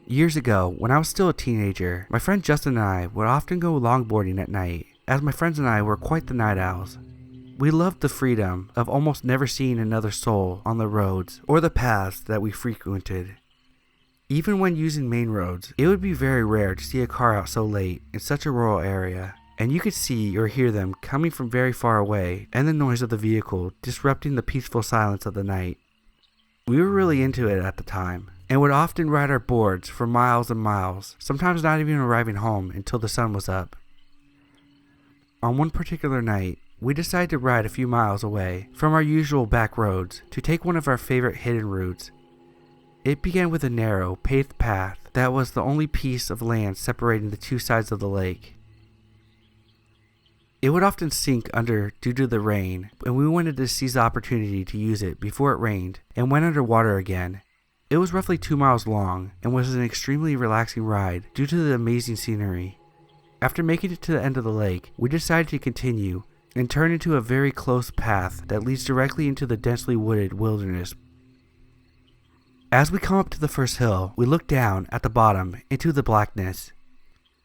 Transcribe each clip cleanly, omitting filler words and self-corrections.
Years ago, when I was still a teenager, my friend Justin and I would often go longboarding at night, as my friends and I were quite the night owls. We loved the freedom of almost never seeing another soul on the roads or the paths that we frequented. Even when using main roads, it would be very rare to see a car out so late in such a rural area, and you could see or hear them coming from very far away and the noise of the vehicle disrupting the peaceful silence of the night. We were really into it at the time, and would often ride our boards for miles and miles, sometimes not even arriving home until the sun was up. On one particular night, we decided to ride a few miles away from our usual back roads to take one of our favorite hidden routes. It began with a narrow, paved path that was the only piece of land separating the two sides of the lake. It would often sink under due to the rain, and we wanted to seize the opportunity to use it before it rained and went underwater again. It was roughly 2 miles long and was an extremely relaxing ride due to the amazing scenery. After making it to the end of the lake, we decided to continue and turn into a very close path that leads directly into the densely wooded wilderness. As we come up to the first hill, we look down at the bottom into the blackness.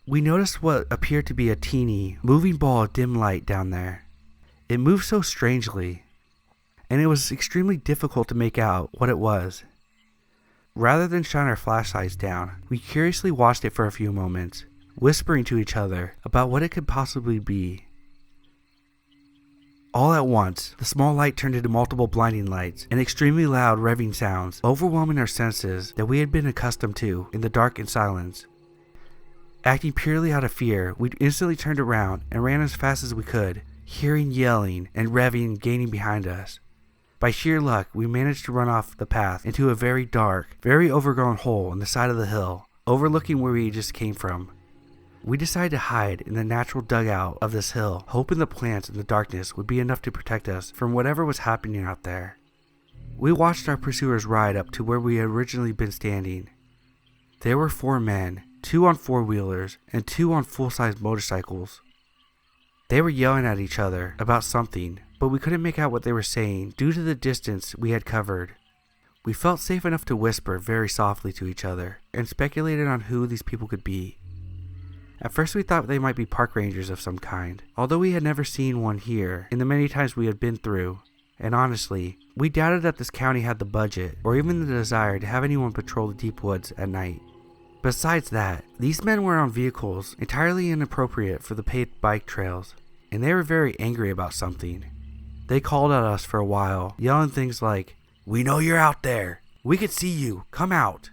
We noticed what appeared to be a teeny, moving ball of dim light down there. It moved so strangely, and it was extremely difficult to make out what it was. Rather than shine our flashlights down, we curiously watched it for a few moments, whispering to each other about what it could possibly be. All at once, the small light turned into multiple blinding lights and extremely loud revving sounds, overwhelming our senses that we had been accustomed to in the dark and silence. Acting purely out of fear, we instantly turned around and ran as fast as we could, hearing yelling and revving gaining behind us. By sheer luck, we managed to run off the path into a very dark, very overgrown hole in the side of the hill, overlooking where we just came from. We decided to hide in the natural dugout of this hill, hoping the plants in the darkness would be enough to protect us from whatever was happening out there. We watched our pursuers ride up to where we had originally been standing. There were 4 men, 2 on 4-wheelers, and 2 on full-size motorcycles. They were yelling at each other about something, but we couldn't make out what they were saying due to the distance we had covered. We felt safe enough to whisper very softly to each other, and speculated on who these people could be. At first we thought they might be park rangers of some kind, although we had never seen one here in the many times we had been through, and honestly, we doubted that this county had the budget or even the desire to have anyone patrol the deep woods at night. Besides that, these men were on vehicles entirely inappropriate for the paved bike trails, and they were very angry about something. They called at us for a while, yelling things like, "We know you're out there! We can see you! Come out!"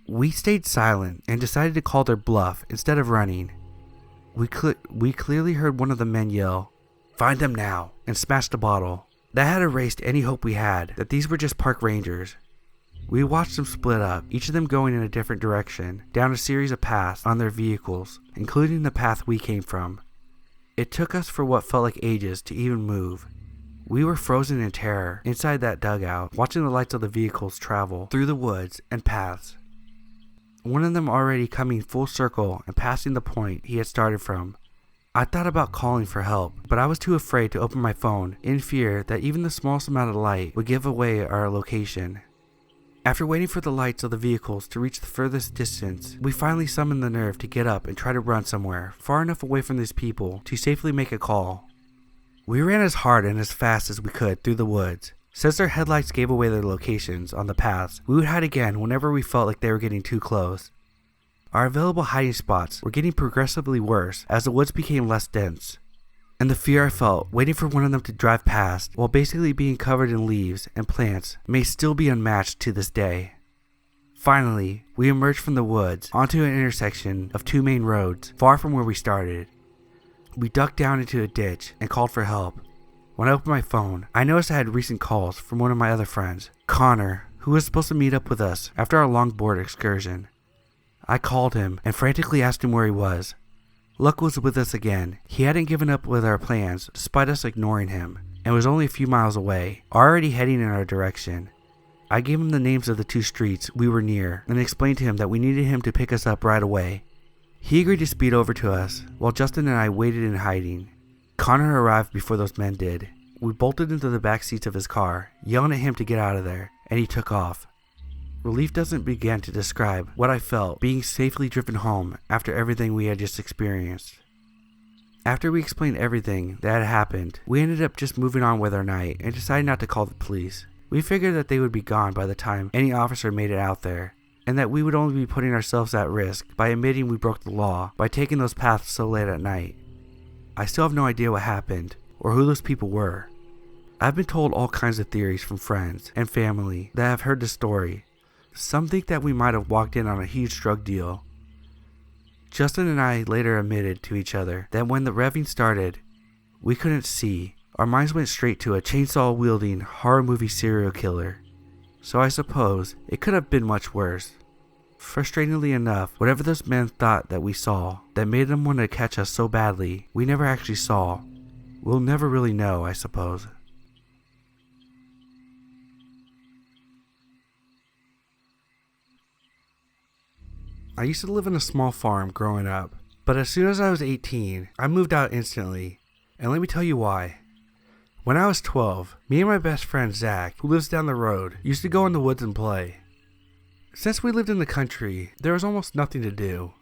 We stayed silent and decided to call their bluff instead of running. We clearly heard one of the men yell, "Find them now," and smashed a bottle. That had erased any hope we had that these were just park rangers. We watched them split up, each of them going in a different direction, down a series of paths on their vehicles, including the path we came from. It took us for what felt like ages to even move. We were frozen in terror inside that dugout, watching the lights of the vehicles travel through the woods and paths. One of them already coming full circle and passing the point he had started from. I thought about calling for help, but I was too afraid to open my phone in fear that even the smallest amount of light would give away our location. After waiting for the lights of the vehicles to reach the furthest distance, we finally summoned the nerve to get up and try to run somewhere far enough away from these people to safely make a call. We ran as hard and as fast as we could through the woods. Since their headlights gave away their locations on the paths, we would hide again whenever we felt like they were getting too close. Our available hiding spots were getting progressively worse as the woods became less dense, and the fear I felt waiting for one of them to drive past while basically being covered in leaves and plants may still be unmatched to this day. Finally, we emerged from the woods onto an intersection of 2 main roads far from where we started. We ducked down into a ditch and called for help. When I opened my phone, I noticed I had recent calls from one of my other friends, Connor, who was supposed to meet up with us after our longboard excursion. I called him and frantically asked him where he was. Luck was with us again. He hadn't given up with our plans despite us ignoring him, and was only a few miles away, already heading in our direction. I gave him the names of the 2 streets we were near and explained to him that we needed him to pick us up right away. He agreed to speed over to us, while Justin and I waited in hiding. Connor arrived before those men did. We bolted into the back seats of his car, yelling at him to get out of there, and he took off. Relief doesn't begin to describe what I felt being safely driven home after everything we had just experienced. After we explained everything that had happened, we ended up just moving on with our night and decided not to call the police. We figured that they would be gone by the time any officer made it out there, and that we would only be putting ourselves at risk by admitting we broke the law by taking those paths so late at night. I still have no idea what happened or who those people were. I've been told all kinds of theories from friends and family that have heard the story. Some think that we might have walked in on a huge drug deal. Justin and I later admitted to each other that when the revving started, we couldn't see. Our minds went straight to a chainsaw-wielding horror movie serial killer. So I suppose it could have been much worse. Frustratingly enough, whatever those men thought that we saw that made them want to catch us so badly, we never actually saw. We'll never really know, I suppose. I used to live in a small farm growing up, but as soon as I was 18, I moved out instantly, and let me tell you why. When I was 12, me and my best friend Zach, who lives down the road, used to go in the woods and play. Since we lived in the country, there was almost nothing to do.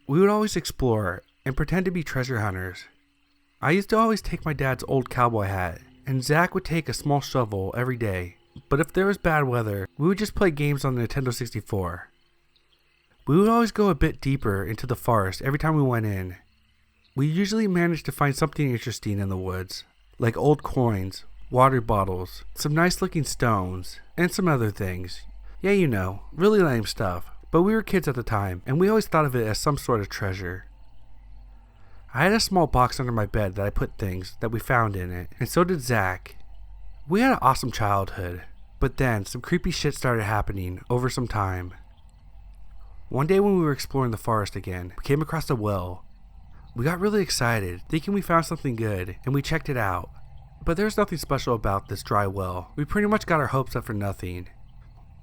We would always explore and pretend to be treasure hunters. I used to always take my dad's old cowboy hat, and Zach would take a small shovel every day, but if there was bad weather, we would just play games on the Nintendo 64. We would always go a bit deeper into the forest every time we went in. We usually managed to find something interesting in the woods, like old coins, water bottles, some nice looking stones, and some other things. Yeah, you know, really lame stuff, but we were kids at the time, and we always thought of it as some sort of treasure. I had a small box under my bed that I put things that we found in it, and so did Zach. We had an awesome childhood, but then some creepy shit started happening over some time. One day when we were exploring the forest again, we came across a well. We got really excited, thinking we found something good, and we checked it out. But there was nothing special about this dry well. We pretty much got our hopes up for nothing.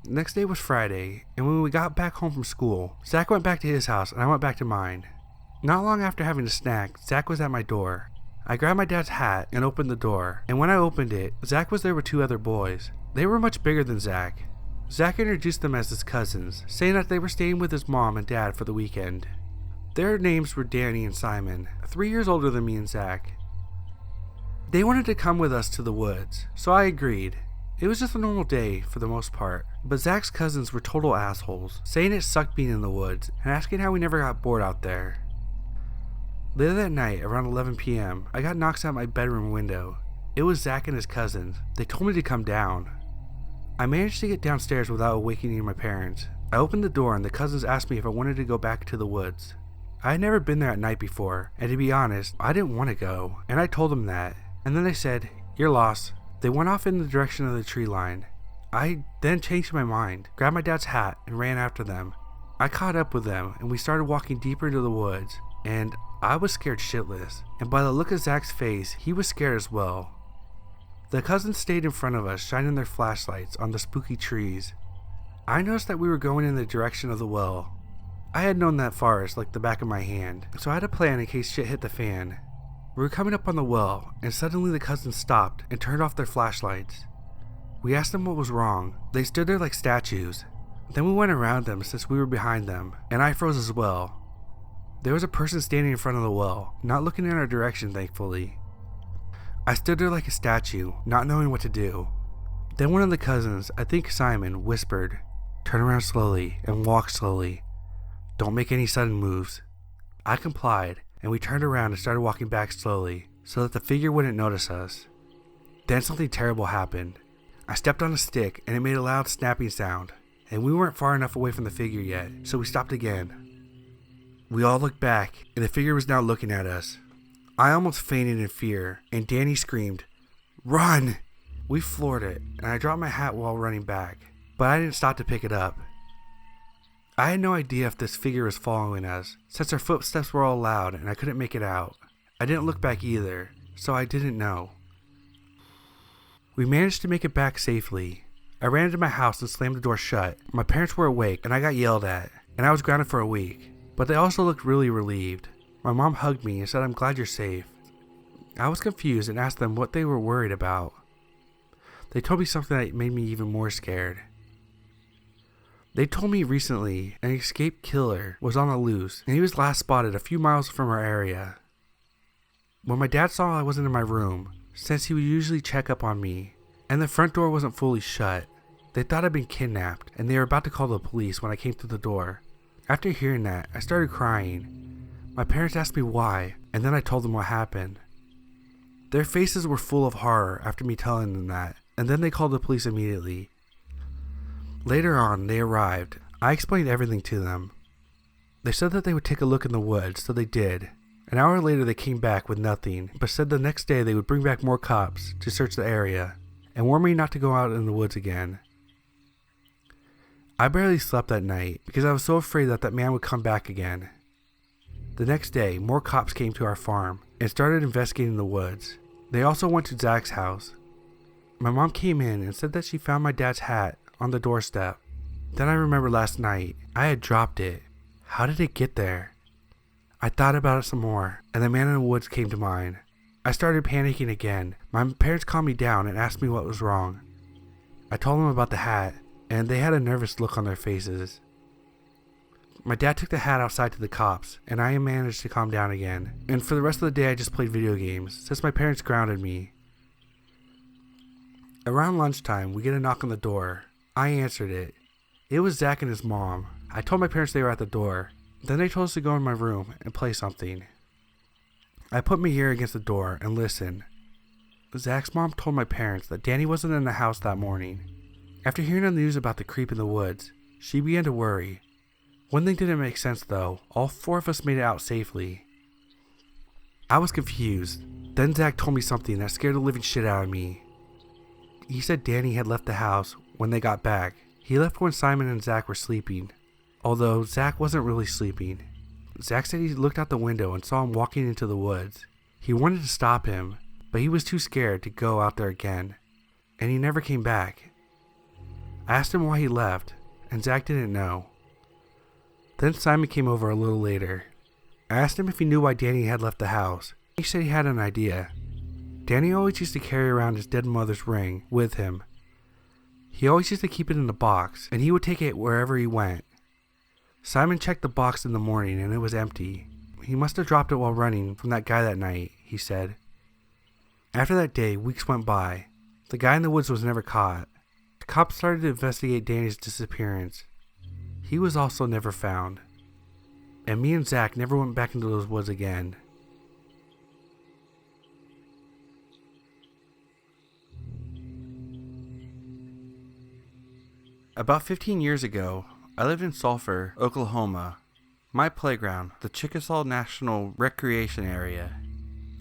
The next day was Friday, and when we got back home from school, Zach went back to his house and I went back to mine. Not long after having a snack, Zach was at my door. I grabbed my dad's hat and opened the door, and when I opened it, Zach was there with two other boys. They were much bigger than Zach. Zach introduced them as his cousins, saying that they were staying with his mom and dad for the weekend. Their names were Danny and Simon, 3 years older than me and Zach. They wanted to come with us to the woods, so I agreed. It was just a normal day for the most part, but Zach's cousins were total assholes, saying it sucked being in the woods and asking how we never got bored out there. Later that night, around 11 p.m., I got knocks at my bedroom window. It was Zach and his cousins. They told me to come down. I managed to get downstairs without awakening my parents. I opened the door and the cousins asked me if I wanted to go back to the woods. I had never been there at night before, and to be honest, I didn't want to go, and I told them that. And then they said, "You're lost." They went off in the direction of the tree line. I then changed my mind, grabbed my dad's hat, and ran after them. I caught up with them, and we started walking deeper into the woods, and I was scared shitless, and by the look of Zach's face, he was scared as well. The cousins stayed in front of us, shining their flashlights on the spooky trees. I noticed that we were going in the direction of the well. I had known that forest like the back of my hand, so I had a plan in case shit hit the fan. We were coming up on the well, and suddenly the cousins stopped and turned off their flashlights. We asked them what was wrong. They stood there like statues. Then we went around them since we were behind them, and I froze as well. There was a person standing in front of the well, not looking in our direction, thankfully. I stood there like a statue, not knowing what to do. Then one of the cousins, I think Simon, whispered, "Turn around slowly and walk slowly. Don't make any sudden moves." I complied, and we turned around and started walking back slowly, so that the figure wouldn't notice us. Then something terrible happened. I stepped on a stick, and it made a loud snapping sound, and we weren't far enough away from the figure yet, so we stopped again. We all looked back, and the figure was now looking at us. I almost fainted in fear, and Danny screamed, "Run!" We floored it, and I dropped my hat while running back, but I didn't stop to pick it up. I had no idea if this figure was following us, since our footsteps were all loud and I couldn't make it out. I didn't look back either, so I didn't know. We managed to make it back safely. I ran into my house and slammed the door shut. My parents were awake, and I got yelled at, and I was grounded for a week, but they also looked really relieved. My mom hugged me and said, "I'm glad you're safe." I was confused and asked them what they were worried about. They told me something that made me even more scared. They told me recently an escaped killer was on the loose and he was last spotted a few miles from our area. When my dad saw I wasn't in my room, since he would usually check up on me, and the front door wasn't fully shut, they thought I'd been kidnapped and they were about to call the police when I came through the door. After hearing that, I started crying. My parents asked me why, and then I told them what happened. Their faces were full of horror after me telling them that, and then they called the police immediately. Later on, they arrived. I explained everything to them. They said that they would take a look in the woods, so they did. An hour later, they came back with nothing, but said the next day they would bring back more cops to search the area, and warned me not to go out in the woods again. I barely slept that night because I was so afraid that that man would come back again. The next day, more cops came to our farm and started investigating the woods. They also went to Zach's house. My mom came in and said that she found my dad's hat on the doorstep. Then I remember last night, I had dropped it. How did it get there? I thought about it some more, and the man in the woods came to mind. I started panicking again. My parents calmed me down and asked me what was wrong. I told them about the hat, and they had a nervous look on their faces. My dad took the hat outside to the cops, and I managed to calm down again. And for the rest of the day I just played video games, since my parents grounded me. Around lunchtime, we get a knock on the door. I answered it. It was Zach and his mom. I told my parents they were at the door. Then they told us to go in my room and play something. I put my ear against the door and listened. Zach's mom told my parents that Danny wasn't in the house that morning. After hearing the news about the creep in the woods, she began to worry. One thing didn't make sense though. All four of us made it out safely. I was confused. Then Zach told me something that scared the living shit out of me. He said Danny had left the house when they got back. He left when Simon and Zach were sleeping. Although Zach wasn't really sleeping. Zach said he looked out the window and saw him walking into the woods. He wanted to stop him, but he was too scared to go out there again. And he never came back. I asked him why he left, and Zach didn't know. Then Simon came over a little later. I asked him if he knew why Danny had left the house. He said he had an idea. Danny always used to carry around his dead mother's ring with him. He always used to keep it in a box, and he would take it wherever he went. Simon checked the box in the morning and it was empty. He must have dropped it while running from that guy that night, he said. After that day, weeks went by. The guy in the woods was never caught. The cops started to investigate Danny's disappearance. He was also never found. And me and Zach never went back into those woods again. About 15 years ago, I lived in Sulphur, Oklahoma. My playground, the Chickasaw National Recreation Area.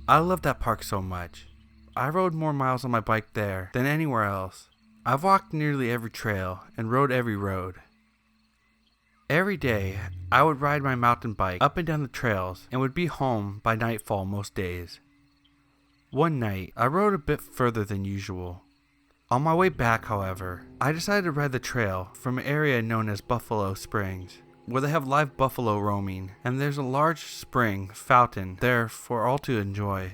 I loved that park so much. I rode more miles on my bike there than anywhere else. I've walked nearly every trail and rode every road. Every day, I would ride my mountain bike up and down the trails and would be home by nightfall most days. One night, I rode a bit further than usual. On my way back, however, I decided to ride the trail from an area known as Buffalo Springs, where they have live buffalo roaming, and there's a large spring fountain there for all to enjoy.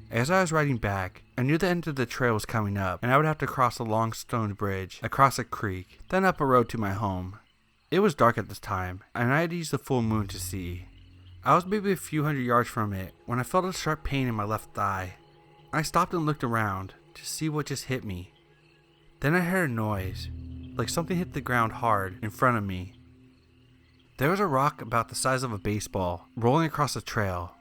As I was riding back, I knew the end of the trail was coming up, and I would have to cross a long stone bridge, across a creek, then up a road to my home. It was dark at this time, and I had to use the full moon to see. I was maybe a few hundred yards from it when I felt a sharp pain in my left thigh. I stopped and looked around to see what just hit me. Then I heard a noise, like something hit the ground hard in front of me. There was a rock about the size of a baseball rolling across the trail.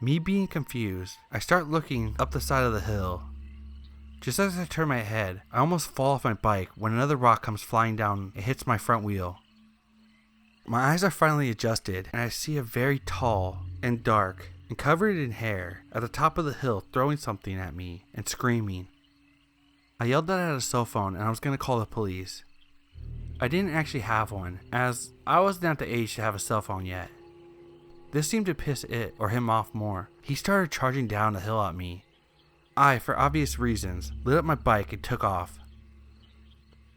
Me being confused, I start looking up the side of the hill. Just as I turn my head, I almost fall off my bike when another rock comes flying down and hits my front wheel. My eyes are finally adjusted and I see a very tall and dark and covered in hair at the top of the hill throwing something at me and screaming. I yelled that I had a cell phone and I was going to call the police. I didn't actually have one, as I wasn't at the age to have a cell phone yet. This seemed to piss it or him off more. He started charging down the hill at me. I, for obvious reasons, lit up my bike and took off.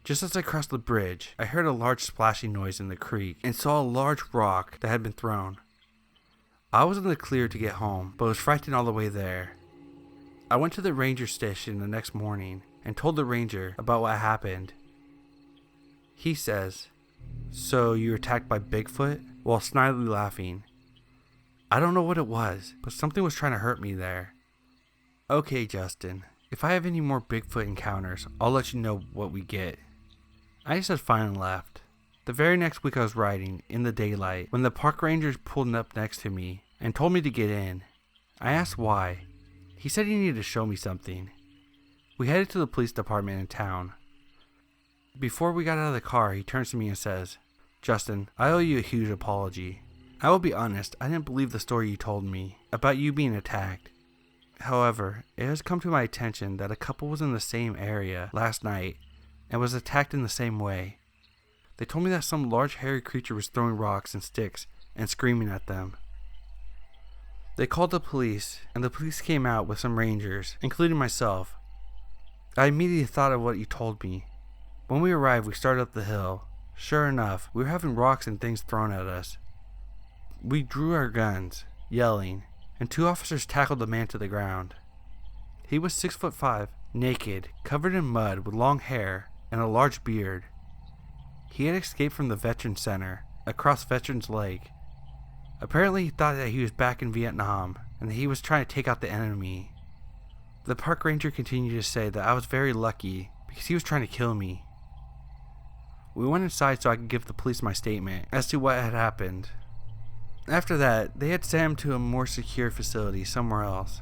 Just as I crossed the bridge, I heard a large splashing noise in the creek and saw a large rock that had been thrown. I was in the clear to get home, but was frightened all the way there. I went to the ranger station the next morning and told the ranger about what happened. He says, So you were attacked by Bigfoot? While snidely laughing. I don't know what it was, but something was trying to hurt me there. Okay, Justin. If I have any more Bigfoot encounters, I'll let you know what we get. I said fine and left. The very next week I was riding, in the daylight, when the park rangers pulled up next to me and told me to get in. I asked why. He said he needed to show me something. We headed to the police department in town. Before we got out of the car, he turns to me and says, Justin, I owe you a huge apology. I will be honest, I didn't believe the story you told me about you being attacked. However, it has come to my attention that a couple was in the same area last night and was attacked in the same way. They told me that some large hairy creature was throwing rocks and sticks and screaming at them. They called the police, and the police came out with some rangers, including myself. I immediately thought of what you told me. When we arrived, we started up the hill. Sure enough, we were having rocks and things thrown at us. We drew our guns, yelling, and 2 officers tackled the man to the ground. He was 6'5", naked, covered in mud with long hair and a large beard. He had escaped from the Veterans Center across Veterans Lake. Apparently he thought that he was back in Vietnam and that he was trying to take out the enemy. The park ranger continued to say that I was very lucky because he was trying to kill me. We went inside so I could give the police my statement as to what had happened. After that, they had sent him to a more secure facility somewhere else.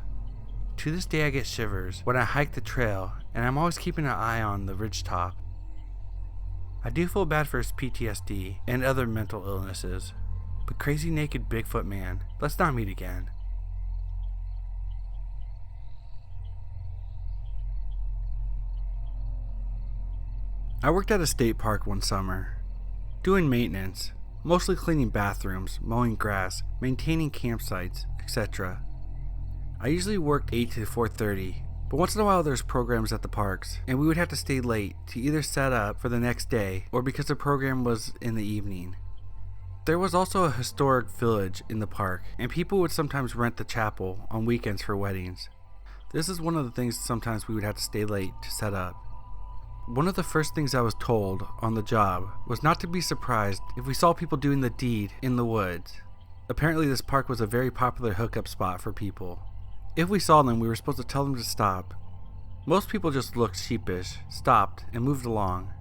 To this day I get shivers when I hike the trail, and I'm always keeping an eye on the ridgetop. I do feel bad for his PTSD and other mental illnesses, but crazy naked Bigfoot man, let's not meet again. I worked at a state park one summer, doing maintenance, mostly cleaning bathrooms, mowing grass, maintaining campsites, etc. I usually worked 8 to 4:30, but once in a while there's programs at the parks, and we would have to stay late to either set up for the next day or because the program was in the evening. There was also a historic village in the park, and people would sometimes rent the chapel on weekends for weddings. This is one of the things sometimes we would have to stay late to set up. One of the first things I was told on the job was not to be surprised if we saw people doing the deed in the woods. Apparently this park was a very popular hookup spot for people. If we saw them, we were supposed to tell them to stop. Most people just looked sheepish, stopped, and moved along.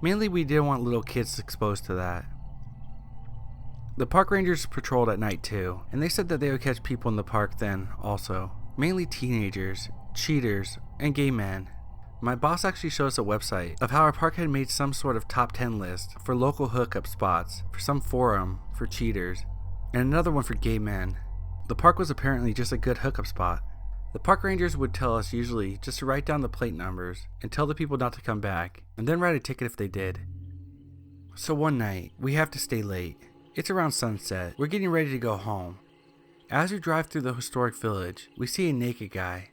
Mainly we didn't want little kids exposed to that. The park rangers patrolled at night too, and they said that they would catch people in the park then also. Mainly teenagers, cheaters, and gay men. My boss actually showed us a website of how our park had made some sort of top 10 list for local hookup spots for some forum for cheaters, and another one for gay men. The park was apparently just a good hookup spot. The park rangers would tell us usually just to write down the plate numbers and tell the people not to come back, and then write a ticket if they did. So one night, we have to stay late. It's around sunset. We're getting ready to go home. As we drive through the historic village, we see a naked guy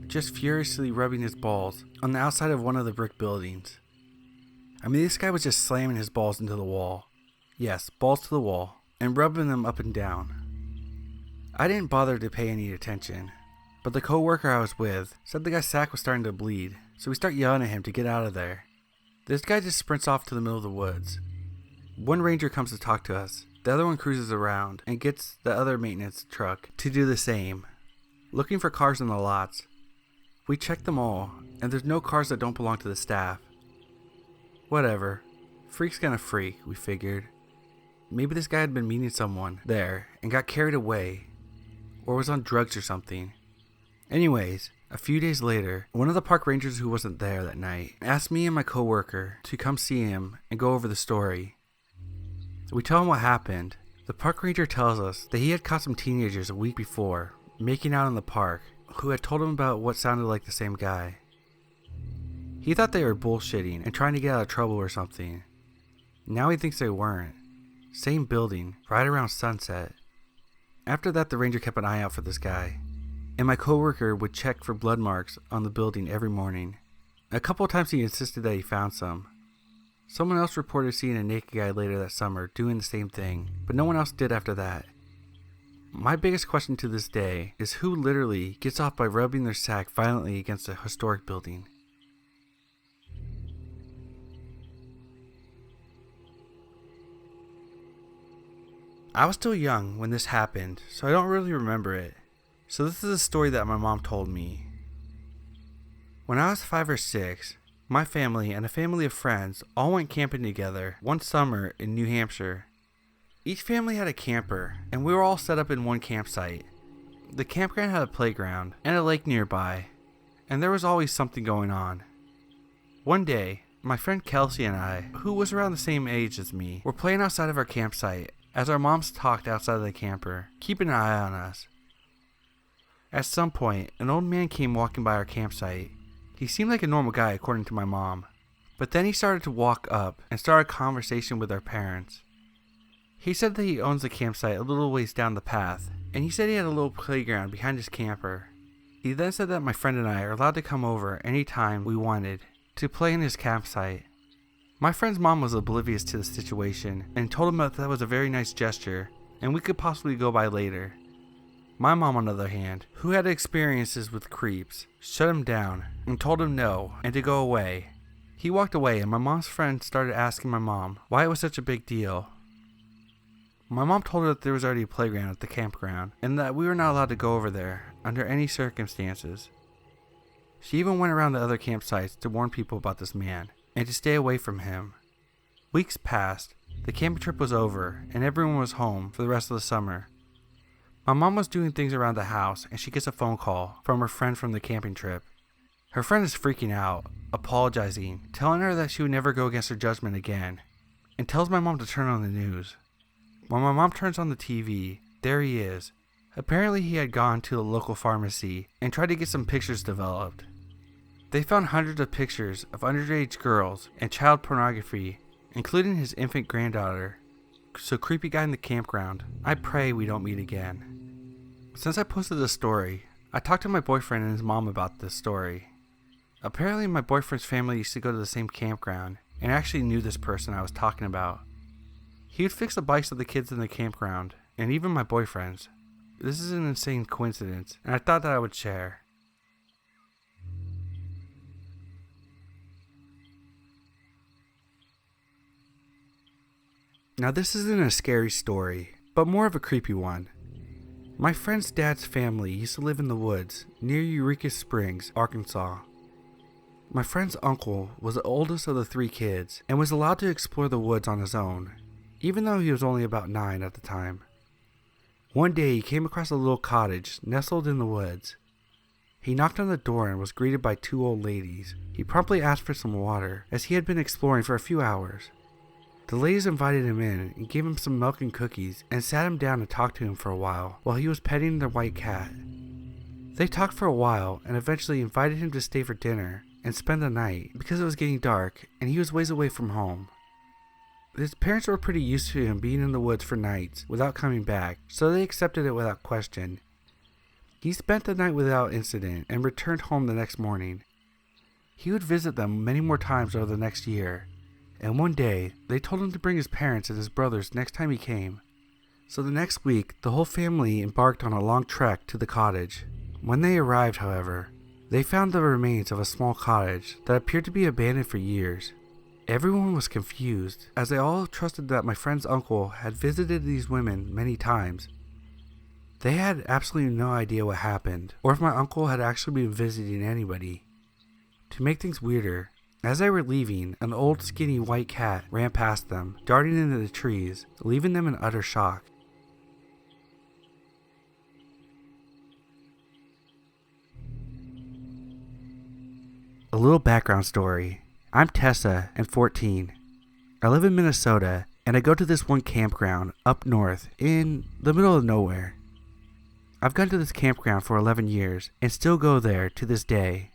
just furiously rubbing his balls on the outside of one of the brick buildings. I mean, this guy was just slamming his balls into the wall. Yes, balls to the wall, and rubbing them up and down. I didn't bother to pay any attention, but the co-worker I was with said the guy's sack was starting to bleed, so we start yelling at him to get out of there. This guy just sprints off to the middle of the woods. One ranger comes to talk to us. The other one cruises around and gets the other maintenance truck to do the same, looking for cars in the lots. We checked them all, and there's no cars that don't belong to the staff. Whatever. Freak's gonna freak, we figured. Maybe this guy had been meeting someone there and got carried away, or was on drugs or something. Anyways, a few days later, one of the park rangers who wasn't there that night asked me and my coworker to come see him and go over the story. We tell him what happened. The park ranger tells us that he had caught some teenagers a week before making out in the park who had told him about what sounded like the same guy. He thought they were bullshitting and trying to get out of trouble or something. Now he thinks they weren't. Same building, right around sunset. After that, the ranger kept an eye out for this guy, and my coworker would check for blood marks on the building every morning. A couple of times he insisted that he found some. Someone else reported seeing a naked guy later that summer doing the same thing, but no one else did after that. My biggest question to this day is who literally gets off by rubbing their sack violently against a historic building? I was still young when this happened, so I don't really remember it. So this is a story that my mom told me. When I was 5 or 6, my family and a family of friends all went camping together one summer in New Hampshire. Each family had a camper, and we were all set up in one campsite. The campground had a playground and a lake nearby, and there was always something going on. One day, my friend Kelsey and I, who was around the same age as me, were playing outside of our campsite as our moms talked outside of the camper, keeping an eye on us. At some point, an old man came walking by our campsite. He seemed like a normal guy according to my mom, but then he started to walk up and start a conversation with our parents. He said that he owns the campsite a little ways down the path, and he said he had a little playground behind his camper. He then said that my friend and I are allowed to come over anytime we wanted to play in his campsite. My friend's mom was oblivious to the situation and told him that was a very nice gesture and we could possibly go by later. My mom, on the other hand, who had experiences with creeps, shut him down and told him no and to go away. He walked away and my mom's friend started asking my mom why it was such a big deal. My mom told her that there was already a playground at the campground and that we were not allowed to go over there under any circumstances. She even went around the other campsites to warn people about this man and to stay away from him. Weeks passed, the camping trip was over, and everyone was home for the rest of the summer. My mom was doing things around the house and she gets a phone call from her friend from the camping trip. Her friend is freaking out, apologizing, telling her that she would never go against her judgment again, and tells my mom to turn on the news. When my mom turns on the TV, there he is. Apparently he had gone to the local pharmacy and tried to get some pictures developed. They found hundreds of pictures of underage girls and child pornography, including his infant granddaughter. So creepy guy in the campground, I pray we don't meet again. Since I posted this story, I talked to my boyfriend and his mom about this story. Apparently my boyfriend's family used to go to the same campground and actually knew this person I was talking about. He would fix the bikes of the kids in the campground, and even my boyfriend's. This is an insane coincidence, and I thought that I would share. Now this isn't a scary story, but more of a creepy one. My friend's dad's family used to live in the woods near Eureka Springs, Arkansas. My friend's uncle was the oldest of the 3 kids and was allowed to explore the woods on his own, even though he was only about 9 at the time. One day he came across a little cottage nestled in the woods. He knocked on the door and was greeted by 2 old ladies. He promptly asked for some water as he had been exploring for a few hours. The ladies invited him in and gave him some milk and cookies and sat him down and talked to him for a while he was petting their white cat. They talked for a while and eventually invited him to stay for dinner and spend the night because it was getting dark and he was ways away from home. His parents were pretty used to him being in the woods for nights without coming back, so they accepted it without question. He spent the night without incident and returned home the next morning. He would visit them many more times over the next year, and one day they told him to bring his parents and his brothers next time he came. So the next week, the whole family embarked on a long trek to the cottage. When they arrived, however, they found the remains of a small cottage that appeared to be abandoned for years. Everyone was confused, as they all trusted that my friend's uncle had visited these women many times. They had absolutely no idea what happened, or if my uncle had actually been visiting anybody. To make things weirder, as they were leaving, an old skinny white cat ran past them, darting into the trees, leaving them in utter shock. A little background story. I'm Tessa and 14. I live in Minnesota and I go to this one campground up north in the middle of nowhere. I've gone to this campground for 11 years and still go there to this day.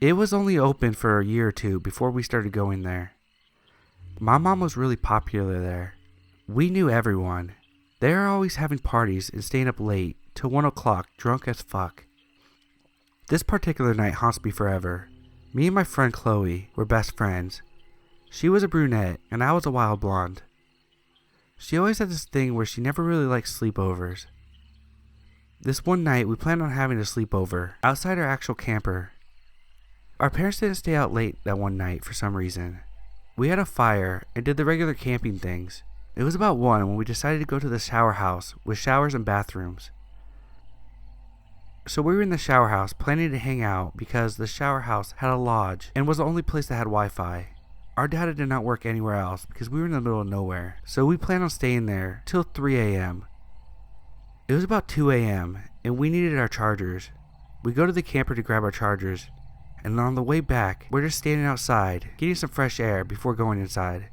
It was only open for a year or 2 before we started going there. My mom was really popular there. We knew everyone. They are always having parties and staying up late till 1 o'clock drunk as fuck. This particular night haunts me forever. Me and my friend Chloe were best friends. She was a brunette and I was a wild blonde. She always had this thing where she never really liked sleepovers. This one night we planned on having a sleepover outside our actual camper. Our parents didn't stay out late that one night for some reason. We had a fire and did the regular camping things, It was about 1 when we decided to go to the shower house with showers and bathrooms. So we were in the shower house planning to hang out because the shower house had a lodge and was the only place that had Wi-Fi. Our data did not work anywhere else because we were in the middle of nowhere, so we planned on staying there till 3 a.m. It was about 2 a.m. and we needed our chargers. We go to the camper to grab our chargers, and on the way back, we're just standing outside, getting some fresh air before going inside.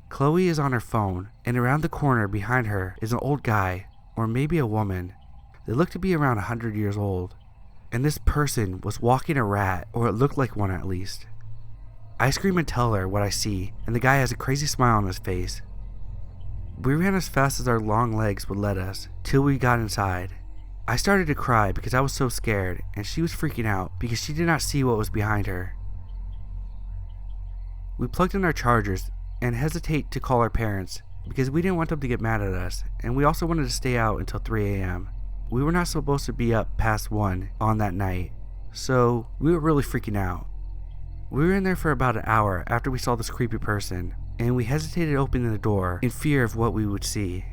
Chloe is on her phone, and around the corner behind her is an old guy, or maybe a woman. They look to be around 100 years old, and this person was walking a rat, or it looked like one at least. I scream and tell her what I see, and the guy has a crazy smile on his face. We ran as fast as our long legs would let us, till we got inside. I started to cry because I was so scared, and she was freaking out because she did not see what was behind her. We plugged in our chargers and hesitate to call our parents because we didn't want them to get mad at us, and we also wanted to stay out until 3 a.m. We were not supposed to be up past 1 on that night, so we were really freaking out. We were in there for about an hour after we saw this creepy person, and we hesitated opening the door in fear of what we would see.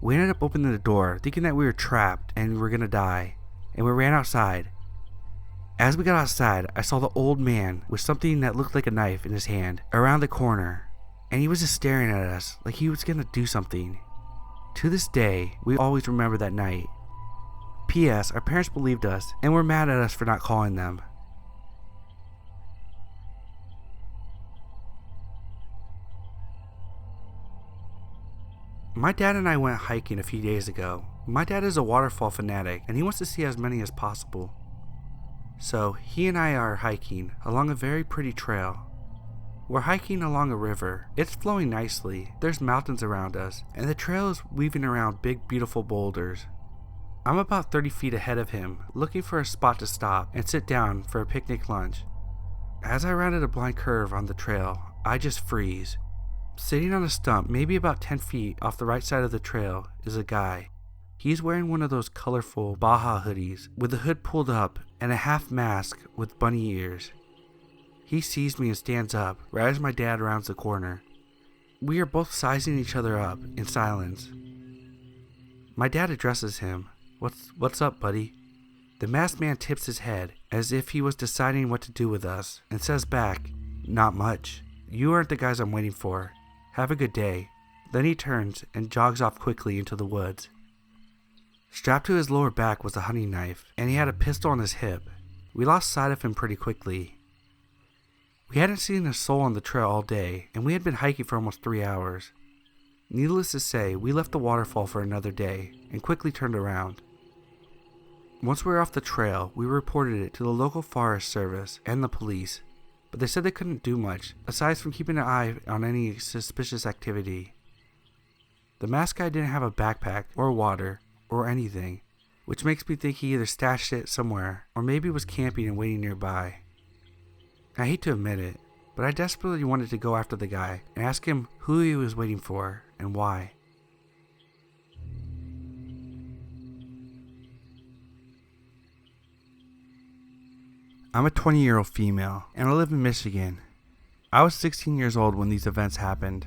We ended up opening the door thinking that we were trapped and we were gonna die, and we ran outside. As we got outside, I saw the old man with something that looked like a knife in his hand around the corner, and he was just staring at us like he was gonna do something. To this day, we always remember that night. P.S. Our parents believed us and were mad at us for not calling them. My dad and I went hiking a few days ago. My dad is a waterfall fanatic and he wants to see as many as possible. So he and I are hiking along a very pretty trail. We're hiking along a river. It's flowing nicely. There's mountains around us, and the trail is weaving around big, beautiful boulders. I'm about 30 feet ahead of him, looking for a spot to stop and sit down for a picnic lunch. As I rounded a blind curve on the trail, I just freeze. Sitting on a stump, maybe about 10 feet off the right side of the trail, is a guy. He's wearing one of those colorful Baja hoodies with the hood pulled up and a half mask with bunny ears. He sees me and stands up right as my dad rounds the corner. We are both sizing each other up in silence. My dad addresses him. What's up, buddy? The masked man tips his head as if he was deciding what to do with us and says back, "Not much. You aren't the guys I'm waiting for. Have a good day." Then he turns and jogs off quickly into the woods. Strapped to his lower back was a hunting knife, and he had a pistol on his hip. We lost sight of him pretty quickly. We hadn't seen a soul on the trail all day, and we had been hiking for almost 3 hours. Needless to say, we left the waterfall for another day, and quickly turned around. Once we were off the trail, we reported it to the local Forest Service and the police, but they said they couldn't do much, aside from keeping an eye on any suspicious activity. The masked guy didn't have a backpack, or water, or anything, which makes me think he either stashed it somewhere, or maybe was camping and waiting nearby. I hate to admit it, but I desperately wanted to go after the guy and ask him who he was waiting for and why. I'm a 20-year-old female, and I live in Michigan. I was 16 years old when these events happened.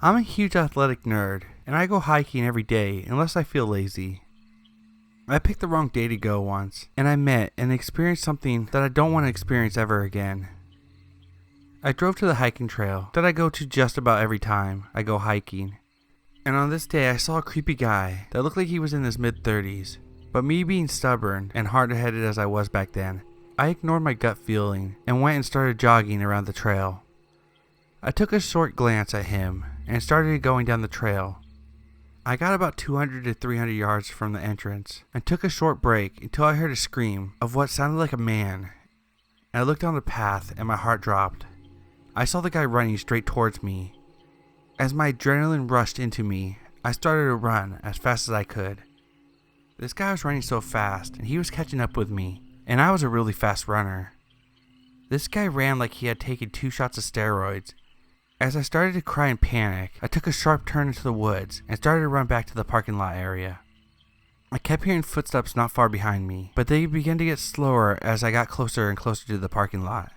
I'm a huge athletic nerd, and I go hiking every day unless I feel lazy. I picked the wrong day to go once, and I met and experienced something that I don't want to experience ever again. I drove to the hiking trail that I go to just about every time I go hiking, and on this day I saw a creepy guy that looked like he was in his mid-30s, but me being stubborn and hard-headed as I was back then, I ignored my gut feeling and went and started jogging around the trail. I took a short glance at him and started going down the trail. I got about 200 to 300 yards from the entrance and took a short break until I heard a scream of what sounded like a man. And I looked down the path and my heart dropped. I saw the guy running straight towards me. As my adrenaline rushed into me, I started to run as fast as I could. This guy was running so fast and he was catching up with me, and I was a really fast runner. This guy ran like he had taken 2 shots of steroids. As I started to cry in panic, I took a sharp turn into the woods and started to run back to the parking lot area. I kept hearing footsteps not far behind me, but they began to get slower as I got closer and closer to the parking lot.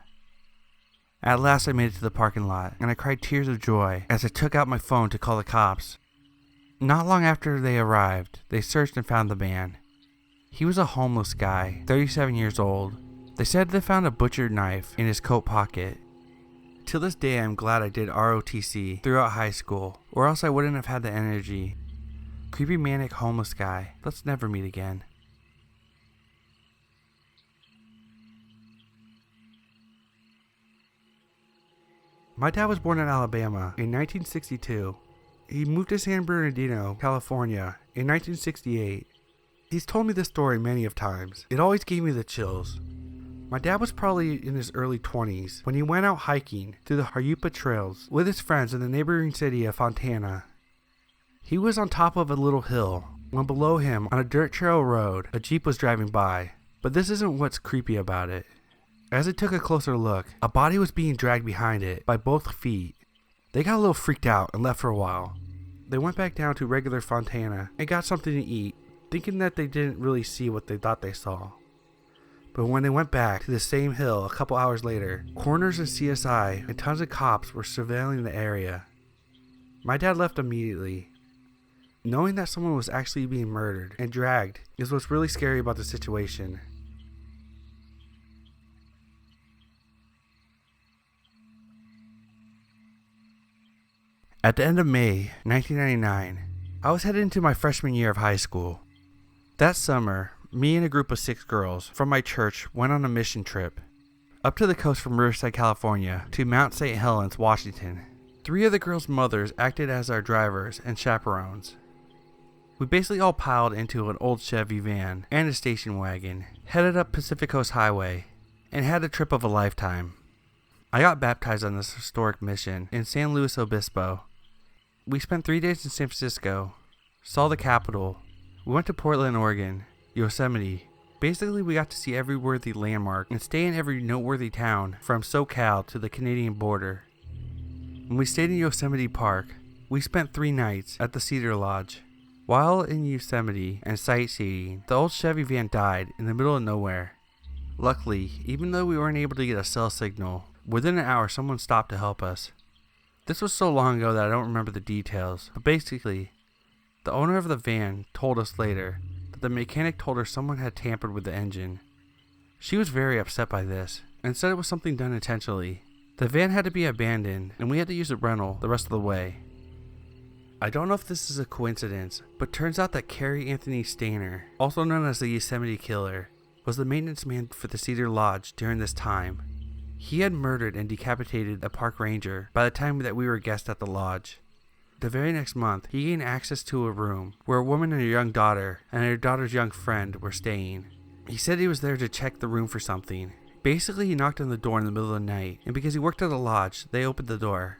At last I made it to the parking lot, and I cried tears of joy as I took out my phone to call the cops. Not long after they arrived, they searched and found the man. He was a homeless guy, 37 years old. They said they found a butcher knife in his coat pocket. To this day, I'm glad I did ROTC throughout high school, or else I wouldn't have had the energy. Creepy manic homeless guy, let's never meet again. My dad was born in Alabama in 1962. He moved to San Bernardino, California in 1968. He's told me this story many of times. It always gave me the chills. My dad was probably in his early 20s when he went out hiking through the Harupa trails with his friends in the neighboring city of Fontana. He was on top of a little hill when below him on a dirt trail road a Jeep was driving by. But this isn't what's creepy about it. As they took a closer look, a body was being dragged behind it by both feet. They got a little freaked out and left for a while. They went back down to regular Fontana and got something to eat, thinking that they didn't really see what they thought they saw. But when they went back to the same hill a couple hours later, coroners and CSI and tons of cops were surveilling the area. My dad left immediately. Knowing that someone was actually being murdered and dragged is what's really scary about the situation. At the end of May 1999, I was headed into my freshman year of high school. That summer, me and a group of 6 girls from my church went on a mission trip up to the coast from Riverside, California to Mount St. Helens, Washington. 3 of the girls' mothers acted as our drivers and chaperones. We basically all piled into an old Chevy van and a station wagon, headed up Pacific Coast Highway, and had the trip of a lifetime. I got baptized on this historic mission in San Luis Obispo. We spent 3 days in San Francisco, saw the Capitol, we went to Portland, Oregon, Yosemite. Basically, we got to see every worthy landmark and stay in every noteworthy town from SoCal to the Canadian border. When we stayed in Yosemite Park, we spent 3 nights at the Cedar Lodge. While in Yosemite and sightseeing, the old Chevy van died in the middle of nowhere. Luckily, even though we weren't able to get a cell signal, within an hour someone stopped to help us. This was so long ago that I don't remember the details, but basically, the owner of the van told us later that the mechanic told her someone had tampered with the engine. She was very upset by this, and said it was something done intentionally. The van had to be abandoned, and we had to use a rental the rest of the way. I don't know if this is a coincidence, but turns out that Carrie Anthony Stainer, also known as the Yosemite Killer, was the maintenance man for the Cedar Lodge during this time. He had murdered and decapitated a park ranger by the time that we were guests at the lodge. The very next month, he gained access to a room where a woman and her young daughter and her daughter's young friend were staying. He said he was there to check the room for something. Basically, he knocked on the door in the middle of the night, and because he worked at the lodge, they opened the door.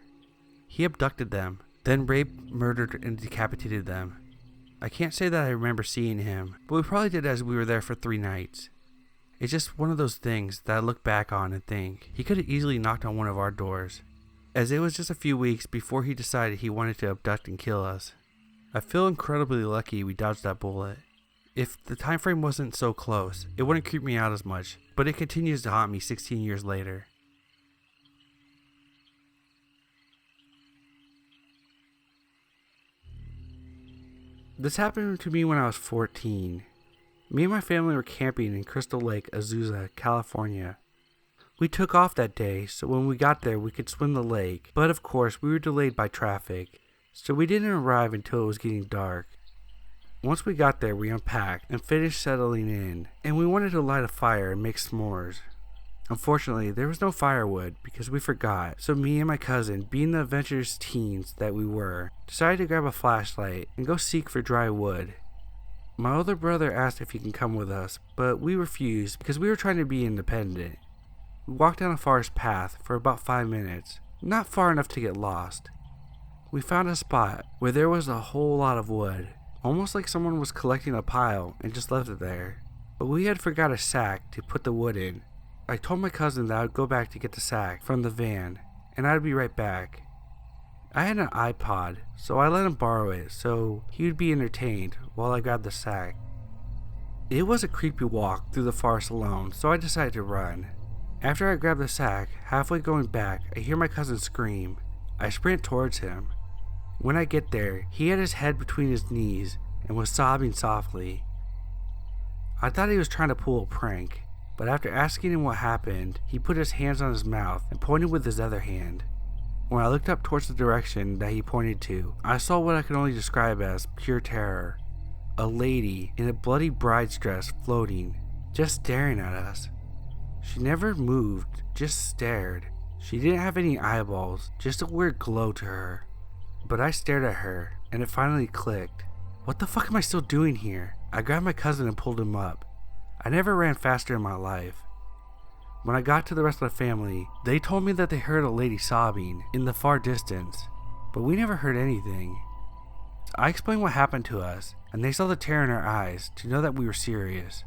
He abducted them, then raped, murdered, and decapitated them. I can't say that I remember seeing him, but we probably did as we were there for 3 nights. It's just one of those things that I look back on and think, he could have easily knocked on one of our doors, as it was just a few weeks before he decided he wanted to abduct and kill us. I feel incredibly lucky we dodged that bullet. If the time frame wasn't so close, it wouldn't creep me out as much, but it continues to haunt me 16 years later. This happened to me when I was 14. Me and my family were camping in Crystal Lake, Azusa, California. We took off that day, so when we got there we could swim the lake, but of course we were delayed by traffic, so we didn't arrive until it was getting dark. Once we got there, we unpacked and finished settling in, and we wanted to light a fire and make s'mores. Unfortunately, there was no firewood because we forgot, so me and my cousin, being the adventurous teens that we were, decided to grab a flashlight and go seek for dry wood. My older brother asked if he can come with us, but we refused because we were trying to be independent. We walked down a forest path for about 5 minutes, not far enough to get lost. We found a spot where there was a whole lot of wood, almost like someone was collecting a pile and just left it there. But we had forgot a sack to put the wood in. I told my cousin that I would go back to get the sack from the van, and I'd be right back. I had an iPod, so I let him borrow it so he would be entertained while I grabbed the sack. It was a creepy walk through the forest alone, so I decided to run. After I grab the sack, halfway going back, I hear my cousin scream. I sprint towards him. When I get there, he had his head between his knees and was sobbing softly. I thought he was trying to pull a prank, but after asking him what happened, he put his hands on his mouth and pointed with his other hand. When I looked up towards the direction that he pointed to, I saw what I could only describe as pure terror. A lady in a bloody bride's dress floating, just staring at us. She never moved, just stared. She didn't have any eyeballs, just a weird glow to her. But I stared at her, and it finally clicked. What the fuck am I still doing here? I grabbed my cousin and pulled him up. I never ran faster in my life. When I got to the rest of the family, they told me that they heard a lady sobbing in the far distance, but we never heard anything. I explained what happened to us, and they saw the terror in our eyes to know that we were serious.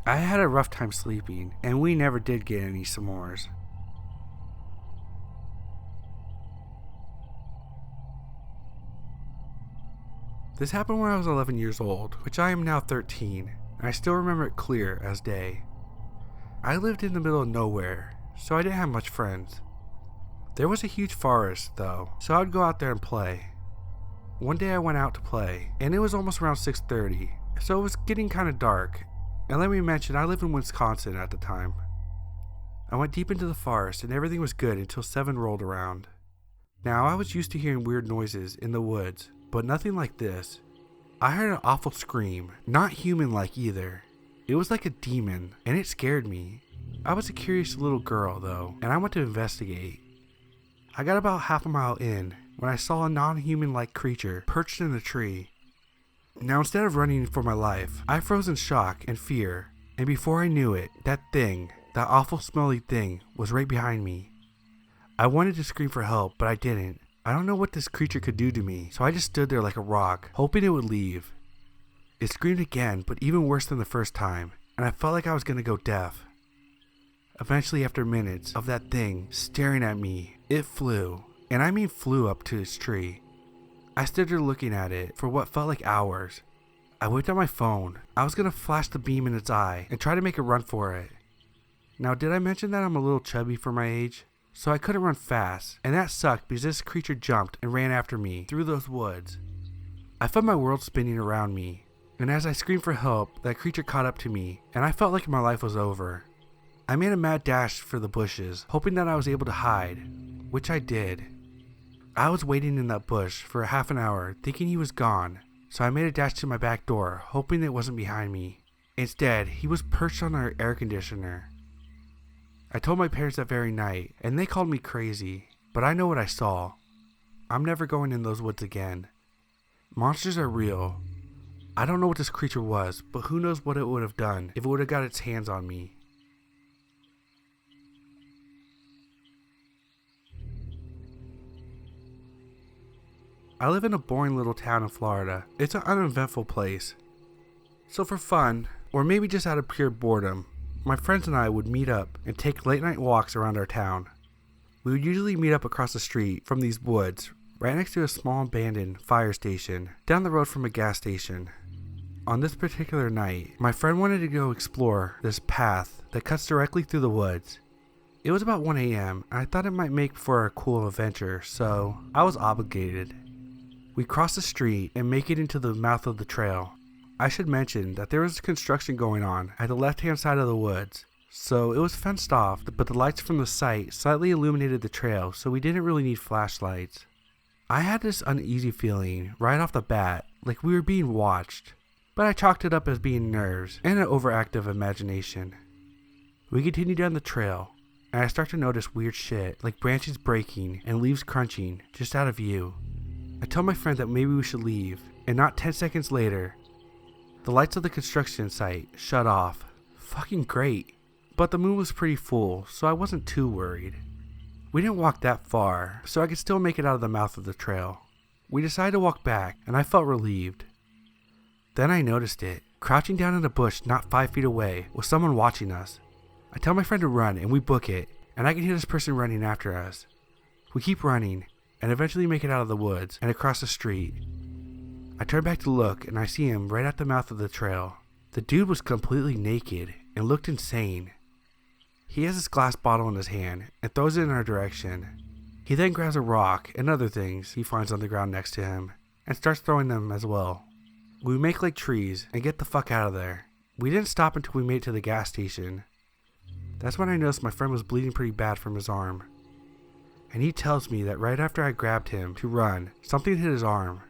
I had a rough time sleeping, and we never did get any s'mores. This happened when I was 11 years old, which I am now 13, and I still remember it clear as day. I lived in the middle of nowhere, so I didn't have much friends. There was a huge forest, though, so I would go out there and play. One day I went out to play, and it was almost around 6:30, so it was getting kind of dark, and let me mention I lived in Wisconsin at the time. I went deep into the forest, and everything was good until 7 rolled around. Now, I was used to hearing weird noises in the woods, but nothing like this. I heard an awful scream, not human-like either. It was like a demon, and it scared me. I was a curious little girl, though, and I went to investigate. I got about half a mile in when I saw a non-human-like creature perched in a tree. Now, instead of running for my life, I froze in shock and fear, and before I knew it, that awful smelly thing, was right behind me. I wanted to scream for help, but I didn't. I don't know what this creature could do to me, so I just stood there like a rock, hoping it would leave. It screamed again, but even worse than the first time, and I felt like I was going to go deaf. Eventually, after minutes of that thing staring at me, it flew, and I mean flew up to its tree. I stood there looking at it for what felt like hours. I whipped out my phone. I was going to flash the beam in its eye and try to make a run for it. Now, did I mention that I'm a little chubby for my age? So I couldn't run fast, and that sucked because this creature jumped and ran after me through those woods. I felt my world spinning around me, and as I screamed for help, that creature caught up to me, and I felt like my life was over. I made a mad dash for the bushes, hoping that I was able to hide, which I did. I was waiting in that bush for half an hour, thinking he was gone, so I made a dash to my back door, hoping it wasn't behind me. Instead, he was perched on our air conditioner. I told my parents that very night, and they called me crazy, but I know what I saw. I'm never going in those woods again. Monsters are real. I don't know what this creature was, but who knows what it would have done if it would have got its hands on me. I live in a boring little town in Florida. It's an uneventful place. So for fun, or maybe just out of pure boredom, my friends and I would meet up and take late night walks around our town. We would usually meet up across the street from these woods, right next to a small abandoned fire station, down the road from a gas station. On this particular night, my friend wanted to go explore this path that cuts directly through the woods. It was about 1 a.m. and I thought it might make for a cool adventure, so I was obligated. We crossed the street and make it into the mouth of the trail. I should mention that there was construction going on at the left-hand side of the woods, so it was fenced off, but the lights from the site slightly illuminated the trail, so we didn't really need flashlights. I had this uneasy feeling right off the bat, like we were being watched, but I chalked it up as being nerves and an overactive imagination. We continued down the trail, and I start to notice weird shit, like branches breaking and leaves crunching just out of view. I tell my friend that maybe we should leave, and not 10 seconds later, the lights of the construction site shut off. Fucking great. But the moon was pretty full, so I wasn't too worried. We didn't walk that far, so I could still make it out of the mouth of the trail. We decided to walk back, and I felt relieved. Then I noticed it. Crouching down in a bush not 5 feet away was someone watching us. I tell my friend to run, and we book it, and I can hear this person running after us. We keep running, and eventually make it out of the woods and across the street. I turn back to look, and I see him right at the mouth of the trail. The dude was completely naked and looked insane. He has this glass bottle in his hand and throws it in our direction. He then grabs a rock and other things he finds on the ground next to him and starts throwing them as well. We make like trees and get the fuck out of there. We didn't stop until we made it to the gas station. That's when I noticed my friend was bleeding pretty bad from his arm. And he tells me that right after I grabbed him to run, something hit his arm.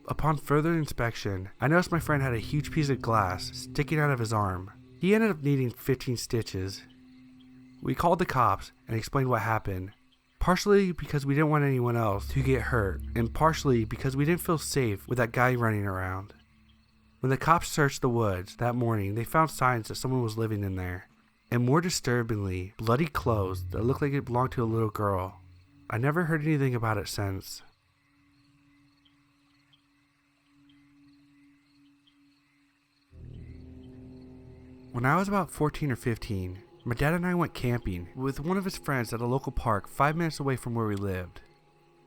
Upon further inspection, I noticed my friend had a huge piece of glass sticking out of his arm. He ended up needing 15 stitches. We called the cops and explained what happened, partially because we didn't want anyone else to get hurt, and partially because we didn't feel safe with that guy running around. When the cops searched the woods that morning, they found signs that someone was living in there, and more disturbingly, bloody clothes that looked like it belonged to a little girl. I never heard anything about it since. When I was about 14 or 15, my dad and I went camping with one of his friends at a local park 5 minutes away from where we lived.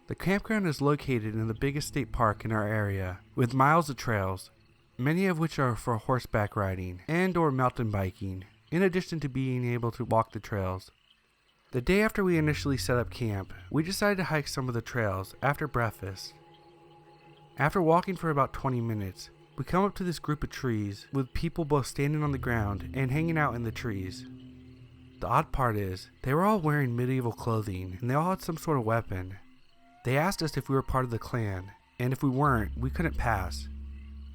The campground is located in the biggest state park in our area, with miles of trails, many of which are for horseback riding and or mountain biking, in addition to being able to walk the trails. The day after we initially set up camp, we decided to hike some of the trails after breakfast. After walking for about 20 minutes, we come up to this group of trees with people both standing on the ground and hanging out in the trees. The odd part is, they were all wearing medieval clothing and they all had some sort of weapon. They asked us if we were part of the clan, and if we weren't, we couldn't pass.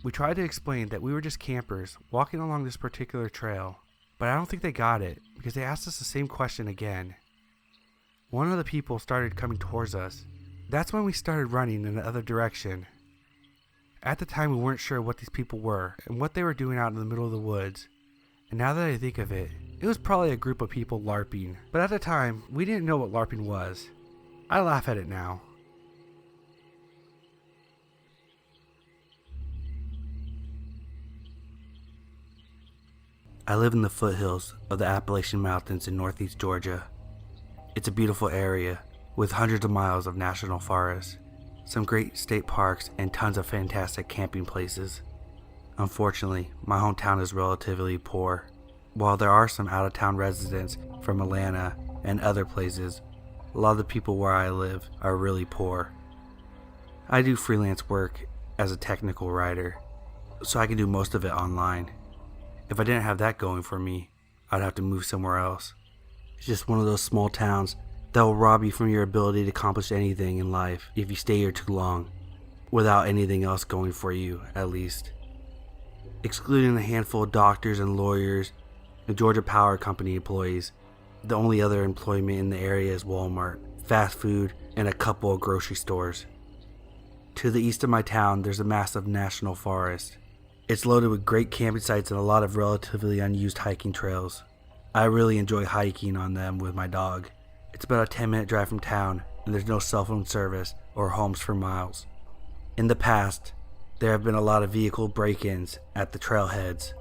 We tried to explain that we were just campers walking along this particular trail, but I don't think they got it because they asked us the same question again. One of the people started coming towards us. That's when we started running in the other direction. At the time, we weren't sure what these people were and what they were doing out in the middle of the woods. And now that I think of it, it was probably a group of people LARPing. But at the time, we didn't know what LARPing was. I laugh at it now. I live in the foothills of the Appalachian Mountains in northeast Georgia. It's a beautiful area with hundreds of miles of national forests, some great state parks, and tons of fantastic camping places. Unfortunately, my hometown is relatively poor. While there are some out-of-town residents from Atlanta and other places, a lot of the people where I live are really poor. I do freelance work as a technical writer, so I can do most of it online. If I didn't have that going for me, I'd have to move somewhere else. It's just one of those small towns that will rob you from your ability to accomplish anything in life if you stay here too long, without anything else going for you, at least. Excluding a handful of doctors and lawyers and Georgia Power Company employees, the only other employment in the area is Walmart, fast food, and a couple of grocery stores. To the east of my town, there's a massive national forest. It's loaded with great camping sites and a lot of relatively unused hiking trails. I really enjoy hiking on them with my dog. It's about a 10-minute drive from town, and there's no cell phone service or homes for miles. In the past, there have been a lot of vehicle break-ins at the trailheads.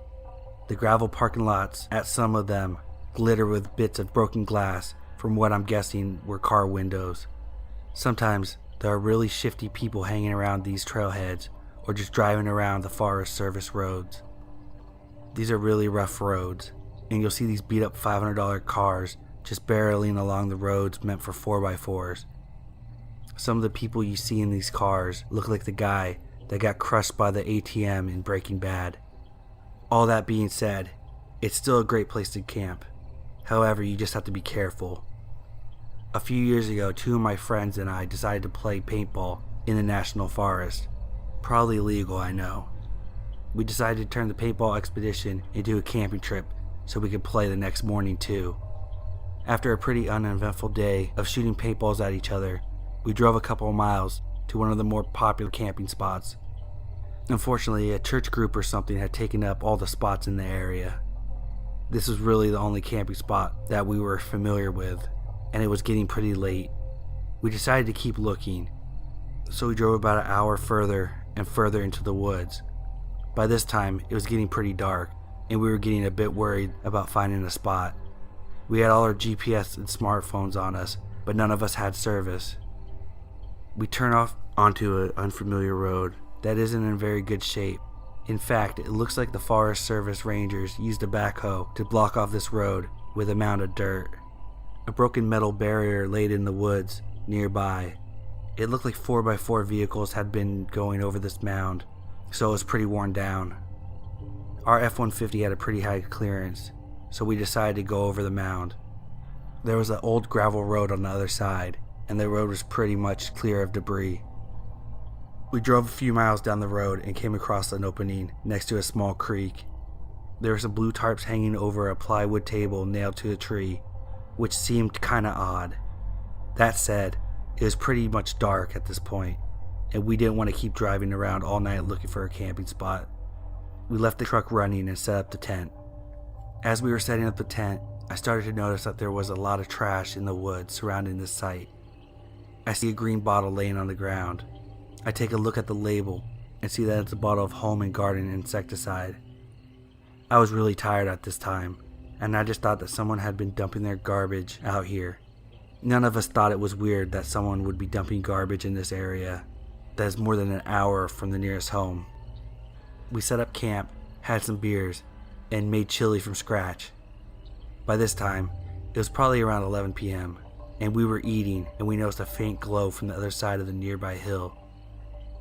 The gravel parking lots at some of them glitter with bits of broken glass from what I'm guessing were car windows. Sometimes there are really shifty people hanging around these trailheads or just driving around the Forest Service roads. These are really rough roads, and you'll see these beat up $500 cars just barreling along the roads meant for 4x4s. Some of the people you see in these cars look like the guy that got crushed by the ATM in Breaking Bad. All that being said, it's still a great place to camp. However, you just have to be careful. A few years ago, 2 of my friends and I decided to play paintball in the national forest. Probably illegal, I know. We decided to turn the paintball expedition into a camping trip so we could play the next morning too. After a pretty uneventful day of shooting paintballs at each other, we drove a couple of miles to one of the more popular camping spots. Unfortunately, a church group or something had taken up all the spots in the area. This was really the only camping spot that we were familiar with, and it was getting pretty late. We decided to keep looking, so we drove about an hour further and further into the woods. By this time, it was getting pretty dark, and we were getting a bit worried about finding a spot. We had all our GPS and smartphones on us, but none of us had service. We turned off onto an unfamiliar road that isn't in very good shape. In fact, it looks like the Forest Service Rangers used a backhoe to block off this road with a mound of dirt. A broken metal barrier laid in the woods nearby. It looked like 4x4 vehicles had been going over this mound, so it was pretty worn down. Our F-150 had a pretty high clearance, so we decided to go over the mound. There was an old gravel road on the other side, and the road was pretty much clear of debris. We drove a few miles down the road and came across an opening next to a small creek. There were some blue tarps hanging over a plywood table nailed to a tree, which seemed kinda odd. That said, it was pretty much dark at this point, and we didn't want to keep driving around all night looking for a camping spot. We left the truck running and set up the tent. As we were setting up the tent, I started to notice that there was a lot of trash in the woods surrounding this site. I see a green bottle laying on the ground. I take a look at the label and see that it's a bottle of home and garden insecticide. I was really tired at this time, and I just thought that someone had been dumping their garbage out here. None of us thought it was weird that someone would be dumping garbage in this area that is more than an hour from the nearest home. We set up camp, had some beers, and made chili from scratch. By this time, it was probably around 11 p.m., and we were eating, and we noticed a faint glow from the other side of the nearby hill.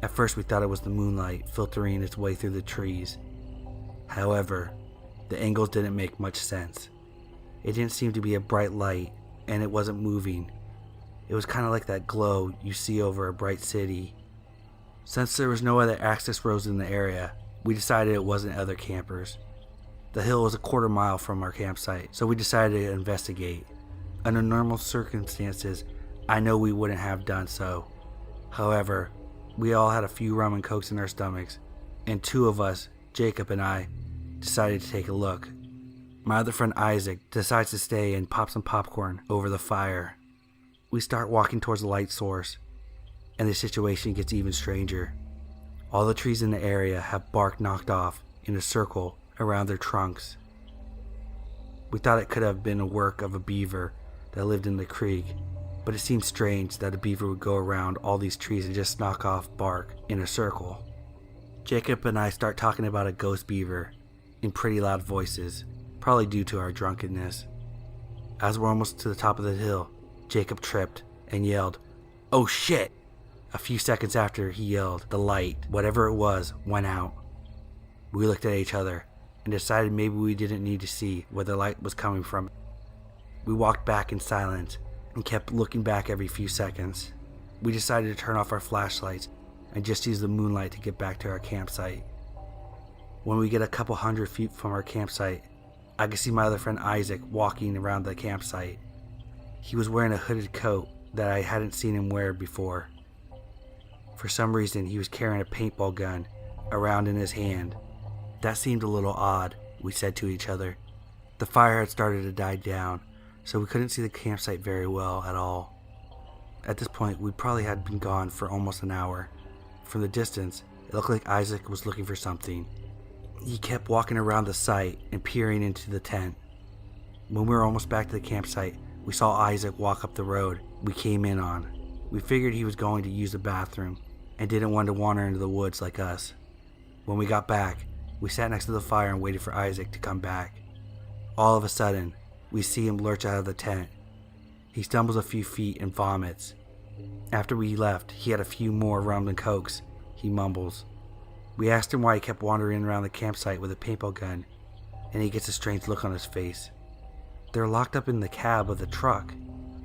At first we thought it was the moonlight filtering its way through the trees. However, the angles didn't make much sense. It didn't seem to be a bright light, and it wasn't moving. It was kind of like that glow you see over a bright city. Since there was no other access roads in the area, we decided it wasn't other campers. The hill was a quarter mile from our campsite, so we decided to investigate. Under normal circumstances, I know we wouldn't have done so. However, we all had a few rum and cokes in our stomachs, and two of us, Jacob and I, decided to take a look. My other friend Isaac decides to stay and pop some popcorn over the fire. We start walking towards the light source, and the situation gets even stranger. All the trees in the area have bark knocked off in a circle around their trunks. We thought it could have been a work of a beaver that lived in the creek, but it seemed strange that a beaver would go around all these trees and just knock off bark in a circle. Jacob and I start talking about a ghost beaver in pretty loud voices, probably due to our drunkenness. As we're almost to the top of the hill, Jacob tripped and yelled, "Oh shit!" A few seconds after he yelled, the light, whatever it was, went out. We looked at each other and decided maybe we didn't need to see where the light was coming from. We walked back in silence and kept looking back every few seconds. We decided to turn off our flashlights and just use the moonlight to get back to our campsite. When we get a couple 100 feet from our campsite, I could see my other friend Isaac walking around the campsite. He was wearing a hooded coat that I hadn't seen him wear before. For some reason, he was carrying a paintball gun around in his hand. That seemed a little odd, we said to each other. The fire had started to die down, so we couldn't see the campsite very well at all. At this point, we probably had been gone for almost an hour. From the distance, it looked like Isaac was looking for something. He kept walking around the site and peering into the tent. When we were almost back to the campsite, we saw Isaac walk up the road we came in on. We figured he was going to use the bathroom and didn't want to wander into the woods like us. When we got back, we sat next to the fire and waited for Isaac to come back. All of a sudden, we see him lurch out of the tent. He stumbles a few feet and vomits. After we left, he had a few more rum and cokes, he mumbles. We asked him why he kept wandering around the campsite with a paintball gun, and he gets a strange look on his face. They're locked up in the cab of the truck.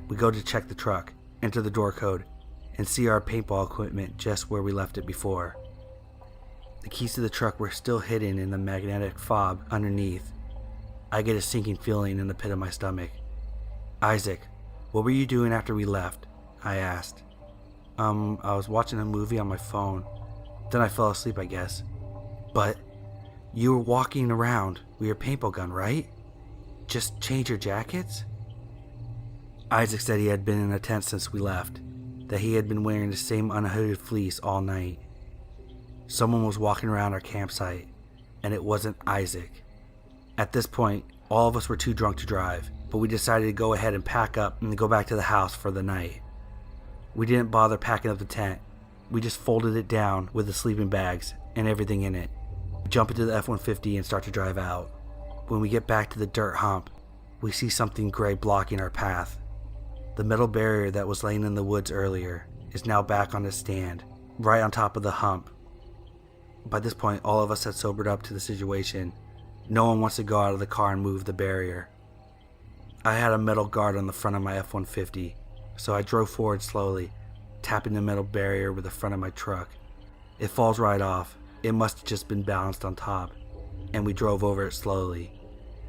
We go to check the truck, enter the door code, and see our paintball equipment just where we left it before. The keys to the truck were still hidden in the magnetic fob underneath. I get a sinking feeling in the pit of my stomach. "Isaac, what were you doing after we left?" I asked. I was watching a movie on my phone. Then I fell asleep, I guess." "But you were walking around with your paintball gun, right? Just change your jackets?" Isaac said he had been in a tent since we left, that he had been wearing the same unhooded fleece all night. Someone was walking around our campsite, and it wasn't Isaac. At this point, all of us were too drunk to drive, but we decided to go ahead and pack up and go back to the house for the night. We didn't bother packing up the tent. We just folded it down with the sleeping bags and everything in it. We jump into the F-150 and start to drive out. When we get back to the dirt hump, we see something gray blocking our path. The metal barrier that was laying in the woods earlier is now back on its stand, right on top of the hump. By this point, all of us had sobered up to the situation. No one wants to go out of the car and move the barrier. I had a metal guard on the front of my F-150, so I drove forward slowly, tapping the metal barrier with the front of my truck. It falls right off. It must have just been balanced on top, and we drove over it slowly.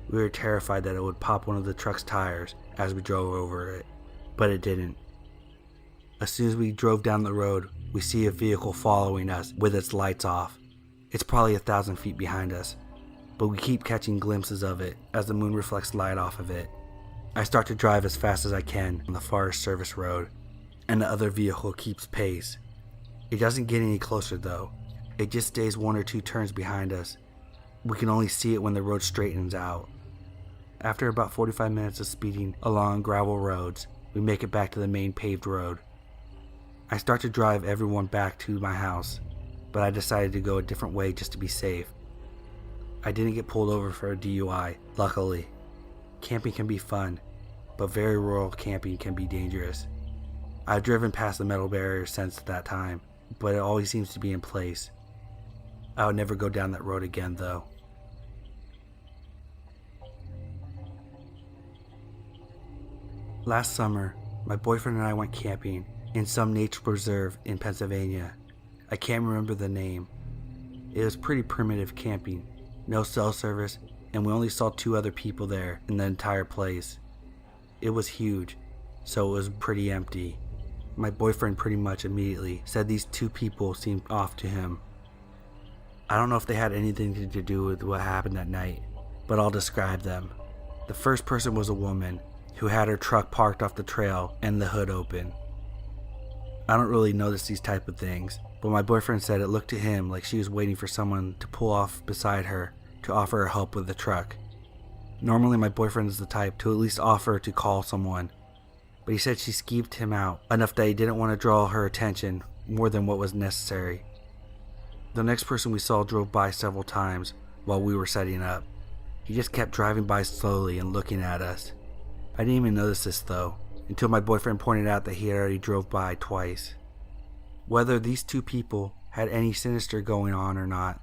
We were terrified that it would pop one of the truck's tires as we drove over it, but it didn't. As soon as we drove down the road, we see a vehicle following us with its lights off. It's probably 1,000 feet behind us, but we keep catching glimpses of it as the moon reflects light off of it. I start to drive as fast as I can on the Forest Service road, and the other vehicle keeps pace. It doesn't get any closer though. It just stays 1 or 2 turns behind us. We can only see it when the road straightens out. After about 45 minutes of speeding along gravel roads, we make it back to the main paved road. I start to drive everyone back to my house, but I decided to go a different way just to be safe. I didn't get pulled over for a DUI, luckily. Camping can be fun, but very rural camping can be dangerous. I've driven past the metal barrier since that time, but it always seems to be in place. I would never go down that road again though. Last summer, my boyfriend and I went camping in some nature preserve in Pennsylvania. I can't remember the name. It was pretty primitive camping, no cell service, and we only saw 2 other people there in the entire place. It was huge, so it was pretty empty. My boyfriend pretty much immediately said these 2 people seemed off to him. I don't know if they had anything to do with what happened that night, but I'll describe them. The first person was a woman who had her truck parked off the trail and the hood open. I don't really notice these type of things, but my boyfriend said it looked to him like she was waiting for someone to pull off beside her to offer her help with the truck. Normally my boyfriend is the type to at least offer to call someone, but he said she skeeved him out enough that he didn't want to draw her attention more than what was necessary. The next person we saw drove by several times while we were setting up. He just kept driving by slowly and looking at us. I didn't even notice this though, until my boyfriend pointed out that he had already drove by twice. Whether these 2 people had any sinister going on or not,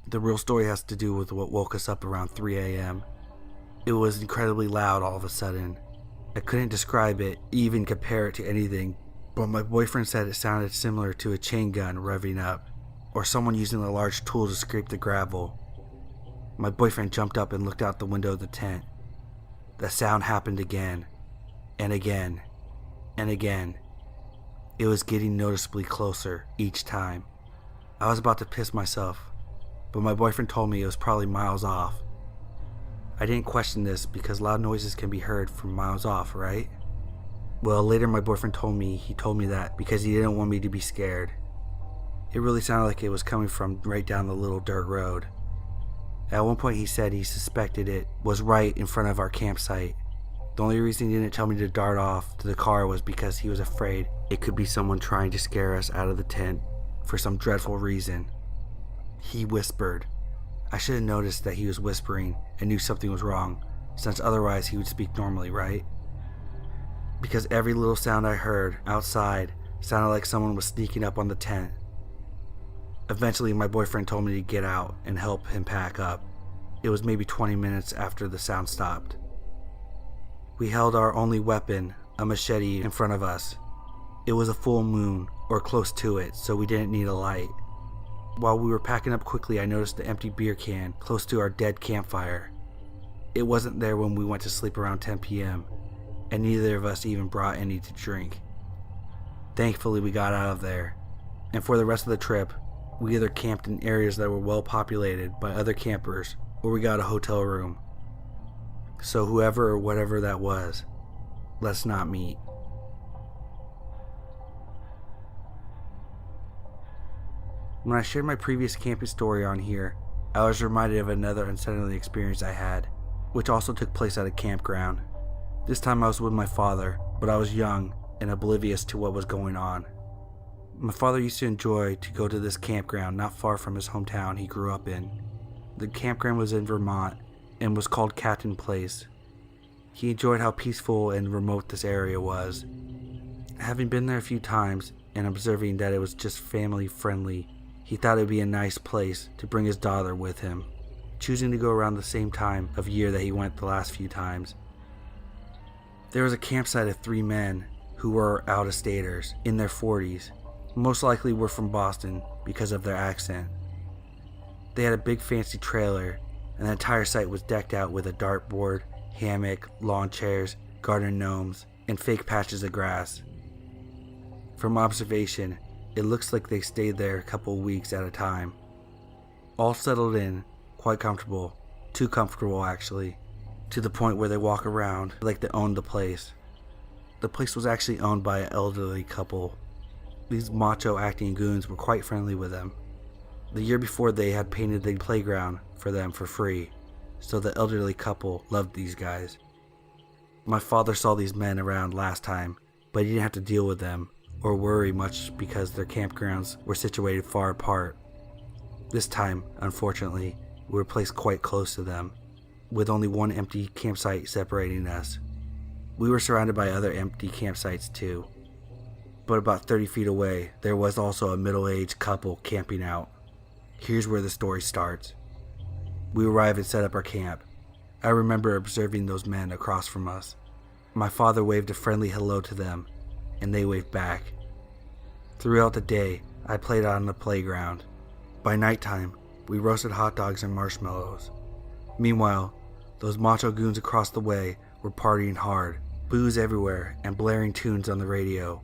the real story has to do with what woke us up around 3 a.m. It was incredibly loud all of a sudden. I couldn't describe it, even compare it to anything, but my boyfriend said it sounded similar to a chain gun revving up, or someone using a large tool to scrape the gravel. My boyfriend jumped up and looked out the window of the tent. The sound happened again, and again, and again. It was getting noticeably closer each time. I was about to piss myself, but my boyfriend told me it was probably miles off. I didn't question this because loud noises can be heard from miles off, right? Well, later my boyfriend told me that because he didn't want me to be scared. It really sounded like it was coming from right down the little dirt road. At one point he said he suspected it was right in front of our campsite. The only reason he didn't tell me to dart off to the car was because he was afraid it could be someone trying to scare us out of the tent for some dreadful reason. He whispered. I should have noticed that he was whispering and knew something was wrong, since otherwise he would speak normally, right? Because every little sound I heard outside sounded like someone was sneaking up on the tent. Eventually my boyfriend told me to get out and help him pack up. It was maybe 20 minutes after the sound stopped. We held our only weapon, a machete, in front of us. It was a full moon, or close to it, so we didn't need a light. While we were packing up quickly, I noticed the empty beer can close to our dead campfire. It wasn't there when we went to sleep around 10 p.m., and neither of us even brought any to drink. Thankfully, we got out of there, and for the rest of the trip, we either camped in areas that were well populated by other campers, or we got a hotel room. So whoever or whatever that was, let's not meet. When I shared my previous camping story on here, I was reminded of another unsettling experience I had, which also took place at a campground. This time I was with my father, but I was young and oblivious to what was going on. My father used to enjoy to go to this campground not far from his hometown he grew up in. The campground was in Vermont and was called Captain Place. He enjoyed how peaceful and remote this area was. Having been there a few times and observing that it was just family friendly, he thought it would be a nice place to bring his daughter with him, choosing to go around the same time of year that he went the last few times. There was a campsite of 3 men who were out-of-staters in their 40s, most likely were from Boston because of their accent. They had a big fancy trailer, and the entire site was decked out with a dartboard, hammock, lawn chairs, garden gnomes, and fake patches of grass. From observation, it looks like they stayed there a couple weeks at a time. All settled in, quite comfortable, too comfortable actually, to the point where they walk around like they owned the place. The place was actually owned by an elderly couple. These macho acting goons were quite friendly with them. The year before, they had painted the playground for them for free, so the elderly couple loved these guys. My father saw these men around last time, but he didn't have to deal with them or worry much because their campgrounds were situated far apart. This time, unfortunately, we were placed quite close to them, with only one empty campsite separating us. We were surrounded by other empty campsites too, but about 30 feet away, there was also a middle-aged couple camping out. Here's where the story starts. We arrive and set up our camp. I remember observing those men across from us. My father waved a friendly hello to them, and they waved back. Throughout the day, I played out on the playground. By nighttime, we roasted hot dogs and marshmallows. Meanwhile, those macho goons across the way were partying hard, booze everywhere, and blaring tunes on the radio.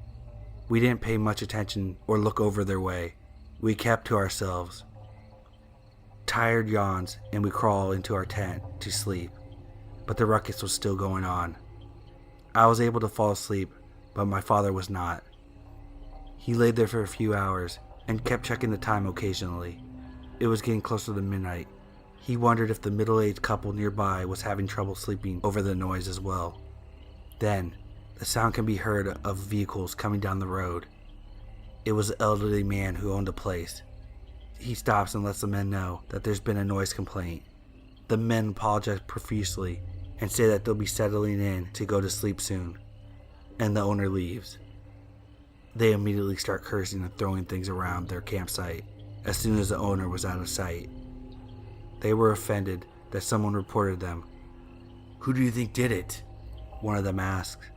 We didn't pay much attention or look over their way. We kept to ourselves. Tired yawns, and we crawl into our tent to sleep, but the ruckus was still going on. I was able to fall asleep, but my father was not. He laid there for a few hours and kept checking the time occasionally. It was getting closer to midnight. He wondered if the middle-aged couple nearby was having trouble sleeping over the noise as well. Then, the sound can be heard of vehicles coming down the road. It was the elderly man who owned the place. He stops and lets the men know that there's been a noise complaint. The men apologize profusely and say that they'll be settling in to go to sleep soon, and the owner leaves. They immediately start cursing and throwing things around their campsite as soon as the owner was out of sight. They were offended that someone reported them. "Who do you think did it?" one of them asked.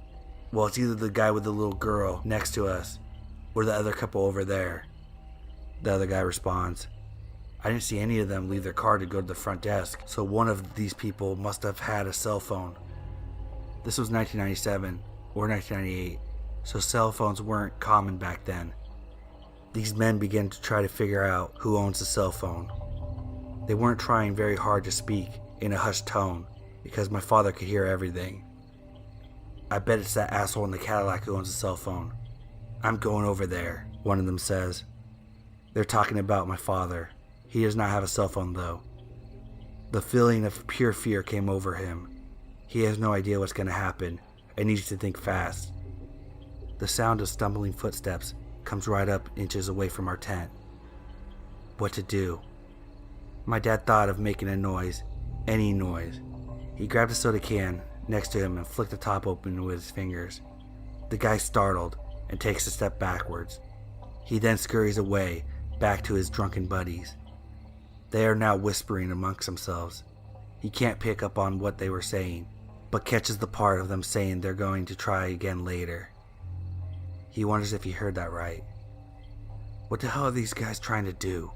"Well, it's either the guy with the little girl next to us or the other couple over there," the other guy responds. "I didn't see any of them leave their car to go to the front desk, so one of these people must have had a cell phone." This was 1997 or 1998, so cell phones weren't common back then. These men began to try to figure out who owns the cell phone. They weren't trying very hard to speak in a hushed tone because my father could hear everything. "I bet it's that asshole in the Cadillac who owns the cell phone. I'm going over there," one of them says. They're talking about my father. He does not have a cell phone though. The feeling of pure fear came over him. He has no idea what's going to happen and needs to think fast. The sound of stumbling footsteps comes right up inches away from our tent. What to do? My dad thought of making a noise, any noise. He grabbed a soda can next to him and flicked the top open with his fingers. The guy's startled and takes a step backwards. He then scurries away, back to his drunken buddies. They are now whispering amongst themselves. He can't pick up on what they were saying, but catches the part of them saying they're going to try again later. He wonders if he heard that right. What the hell are these guys trying to do?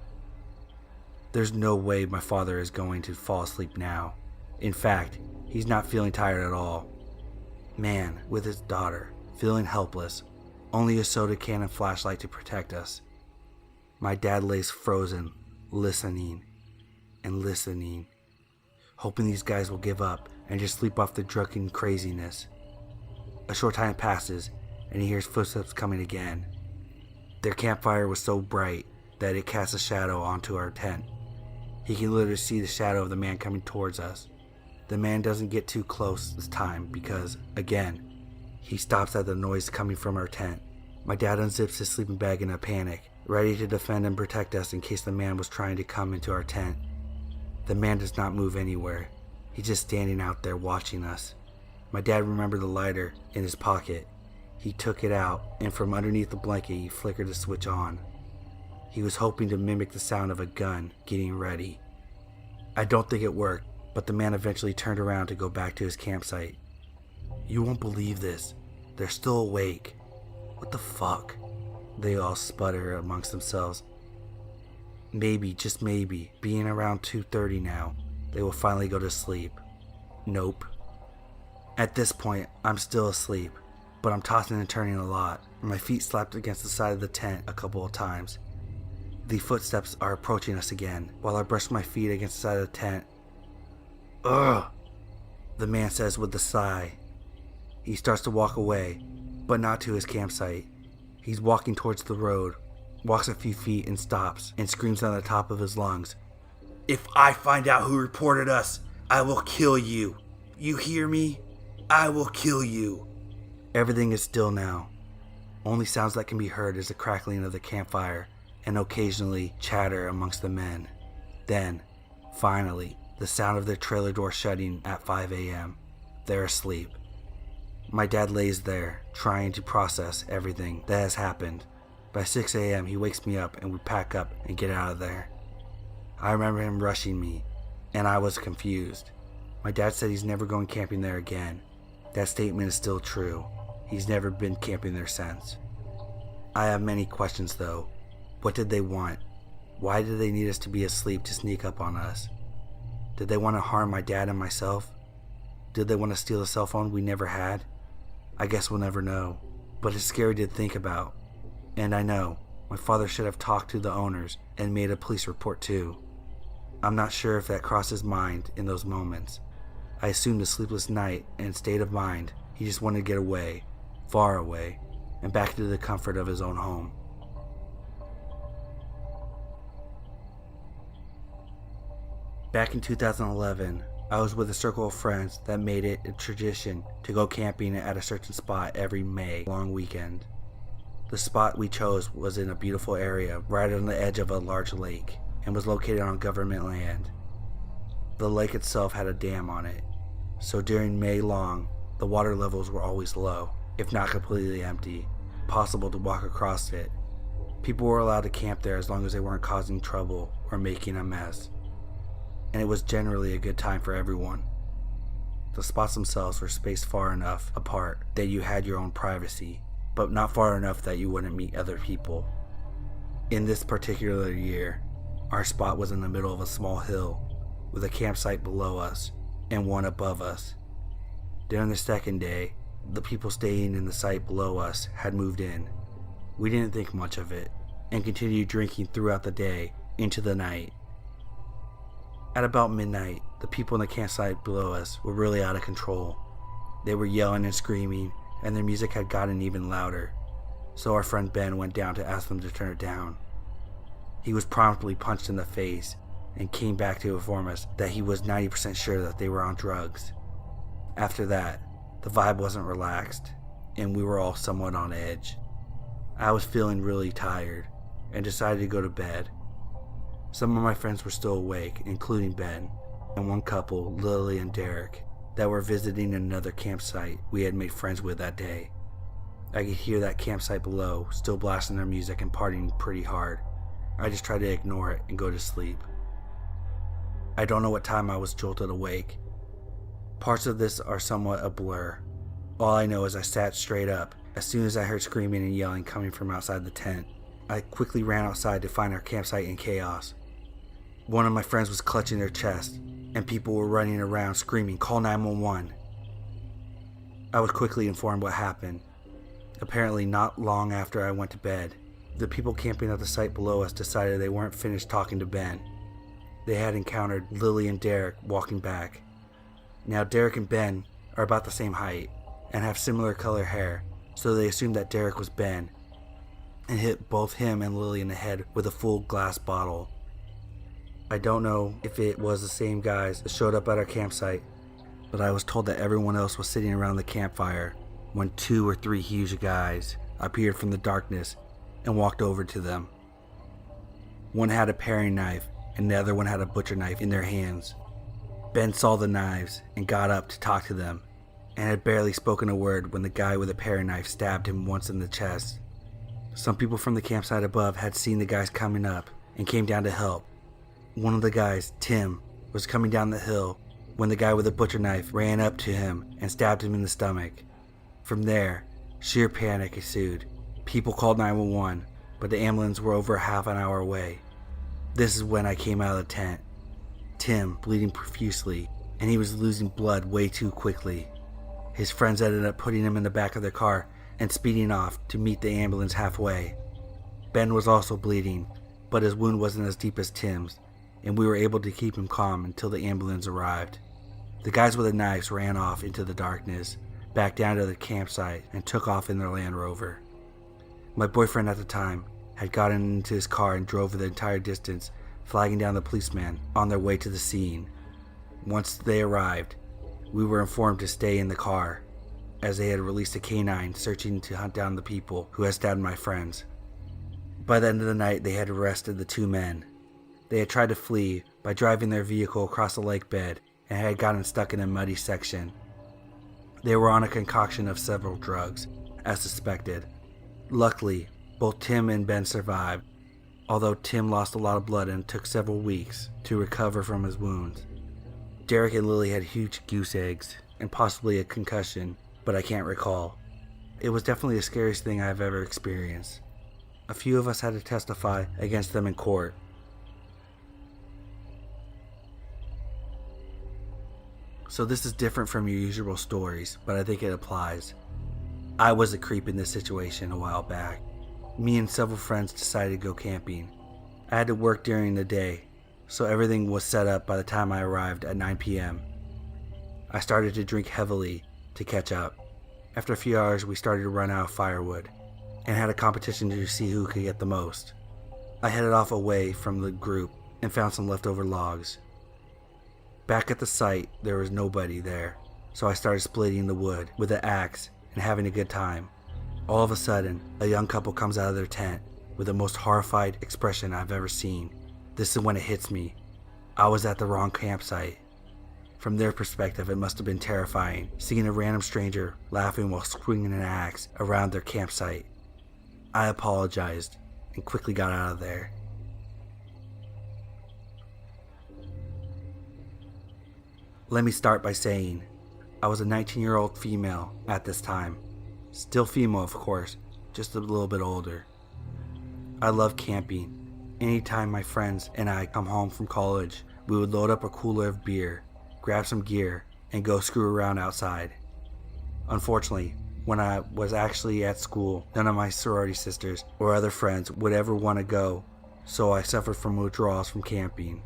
There's no way my father is going to fall asleep now. In fact, he's not feeling tired at all. Man, with his daughter, feeling helpless, only a soda can and flashlight to protect us. My dad lays frozen, listening and listening, hoping these guys will give up and just sleep off the drunken craziness. A short time passes, and he hears footsteps coming again. Their campfire was so bright that it casts a shadow onto our tent. He can literally see the shadow of the man coming towards us. The man doesn't get too close this time because, again, he stops at the noise coming from our tent. My dad unzips his sleeping bag in a panic, ready to defend and protect us in case the man was trying to come into our tent. The man does not move anywhere. He's just standing out there watching us. My dad remembered the lighter in his pocket. He took it out, and from underneath the blanket he flickered the switch on. He was hoping to mimic the sound of a gun getting ready. I don't think it worked, but the man eventually turned around to go back to his campsite. "You won't believe this. They're still awake." "What the fuck?" They all sputter amongst themselves. "Maybe, just maybe, being around 2:30 now, they will finally go to sleep." "Nope." At this point, I'm still asleep, but I'm tossing and turning a lot. My feet slapped against the side of the tent a couple of times. The footsteps are approaching us again, while I brush my feet against the side of the tent. "Ugh," the man says with a sigh. He starts to walk away, but not to his campsite. He's walking towards the road, walks a few feet and stops, and screams on the top of his lungs, "If I find out who reported us, I will kill you. You hear me? I will kill you." Everything is still now. Only sounds that can be heard is the crackling of the campfire and occasionally chatter amongst the men. Then, finally, the sound of their trailer door shutting at 5 a.m. They're asleep. My dad lays there, trying to process everything that has happened. By 6 a.m. he wakes me up and we pack up and get out of there. I remember him rushing me, and I was confused. My dad said he's never going camping there again. That statement is still true. He's never been camping there since. I have many questions though. What did they want? Why did they need us to be asleep to sneak up on us? Did they want to harm my dad and myself? Did they want to steal a cell phone we never had? I guess we'll never know, but it's scary to think about. And I know, my father should have talked to the owners and made a police report too. I'm not sure if that crossed his mind in those moments. I assumed a sleepless night and state of mind, he just wanted to get away, far away, and back into the comfort of his own home. Back in 2011, I was with a circle of friends that made it a tradition to go camping at a certain spot every May long weekend. The spot we chose was in a beautiful area right on the edge of a large lake and was located on government land. The lake itself had a dam on it, so during May long, the water levels were always low, if not completely empty, possible to walk across it. People were allowed to camp there as long as they weren't causing trouble or making a mess, and it was generally a good time for everyone. The spots themselves were spaced far enough apart that you had your own privacy, but not far enough that you wouldn't meet other people. In this particular year, our spot was in the middle of a small hill with a campsite below us and one above us. During the second day, the people staying in the site below us had moved in. We didn't think much of it and continued drinking throughout the day into the night. At about midnight, the people in the campsite below us were really out of control. They were yelling and screaming, and their music had gotten even louder, so our friend Ben went down to ask them to turn it down. He was promptly punched in the face and came back to inform us that he was 90% sure that they were on drugs. After that, the vibe wasn't relaxed, and we were all somewhat on edge. I was feeling really tired and decided to go to bed. Some of my friends were still awake, including Ben, and one couple, Lily and Derek, that were visiting another campsite we had made friends with that day. I could hear that campsite below still blasting their music and partying pretty hard. I just tried to ignore it and go to sleep. I don't know what time I was jolted awake. Parts of this are somewhat a blur. All I know is I sat straight up as soon as I heard screaming and yelling coming from outside the tent. I quickly ran outside to find our campsite in chaos. One of my friends was clutching their chest, and people were running around screaming, "Call 911." I was quickly informed what happened. Apparently not long after I went to bed, the people camping at the site below us decided they weren't finished talking to Ben. They had encountered Lily and Derek walking back. Now Derek and Ben are about the same height and have similar color hair, so they assumed that Derek was Ben and hit both him and Lily in the head with a full glass bottle. I don't know if it was the same guys that showed up at our campsite, but I was told that everyone else was sitting around the campfire when 2 or 3 huge guys appeared from the darkness and walked over to them. One had a paring knife and the other one had a butcher knife in their hands. Ben saw the knives and got up to talk to them and had barely spoken a word when the guy with a paring knife stabbed him once in the chest. Some people from the campsite above had seen the guys coming up and came down to help. One of the guys, Tim, was coming down the hill when the guy with the butcher knife ran up to him and stabbed him in the stomach. From there, sheer panic ensued. People called 911, but the ambulance were over half an hour away. This is when I came out of the tent. Tim bleeding profusely, and he was losing blood way too quickly. His friends ended up putting him in the back of their car and speeding off to meet the ambulance halfway. Ben was also bleeding, but his wound wasn't as deep as Tim's, and we were able to keep him calm until the ambulance arrived. The guys with the knives ran off into the darkness, back down to the campsite, and took off in their Land Rover. My boyfriend at the time had gotten into his car and drove the entire distance, flagging down the policemen on their way to the scene. Once they arrived, we were informed to stay in the car, as they had released a canine searching to hunt down the people who had stabbed my friends. By the end of the night, they had arrested the two men. They had tried to flee by driving their vehicle across the lake bed and had gotten stuck in a muddy section. They were on a concoction of several drugs, as suspected. Luckily, both Tim and Ben survived, although Tim lost a lot of blood and took several weeks to recover from his wounds. Derek and Lily had huge goose eggs and possibly a concussion, but I can't recall. It was definitely the scariest thing I've ever experienced. A few of us had to testify against them in court. So this is different from your usual stories, but I think it applies. I was a creep in this situation a while back. Me and several friends decided to go camping. I had to work during the day, so everything was set up by the time I arrived at 9 p.m. I started to drink heavily to catch up. After a few hours, we started to run out of firewood and had a competition to see who could get the most. I headed off away from the group and found some leftover logs. Back at the site, there was nobody there, so I started splitting the wood with an axe and having a good time. All of a sudden, a young couple comes out of their tent with the most horrified expression I've ever seen. This is when it hits me. I was at the wrong campsite. From their perspective, it must have been terrifying, seeing a random stranger laughing while swinging an axe around their campsite. I apologized and quickly got out of there. Let me start by saying, I was a 19-year-old female at this time. Still female, of course, just a little bit older. I love camping. Anytime my friends and I come home from college, we would load up a cooler of beer, grab some gear, and go screw around outside. Unfortunately, when I was actually at school, none of my sorority sisters or other friends would ever want to go, so I suffered from withdrawals from camping.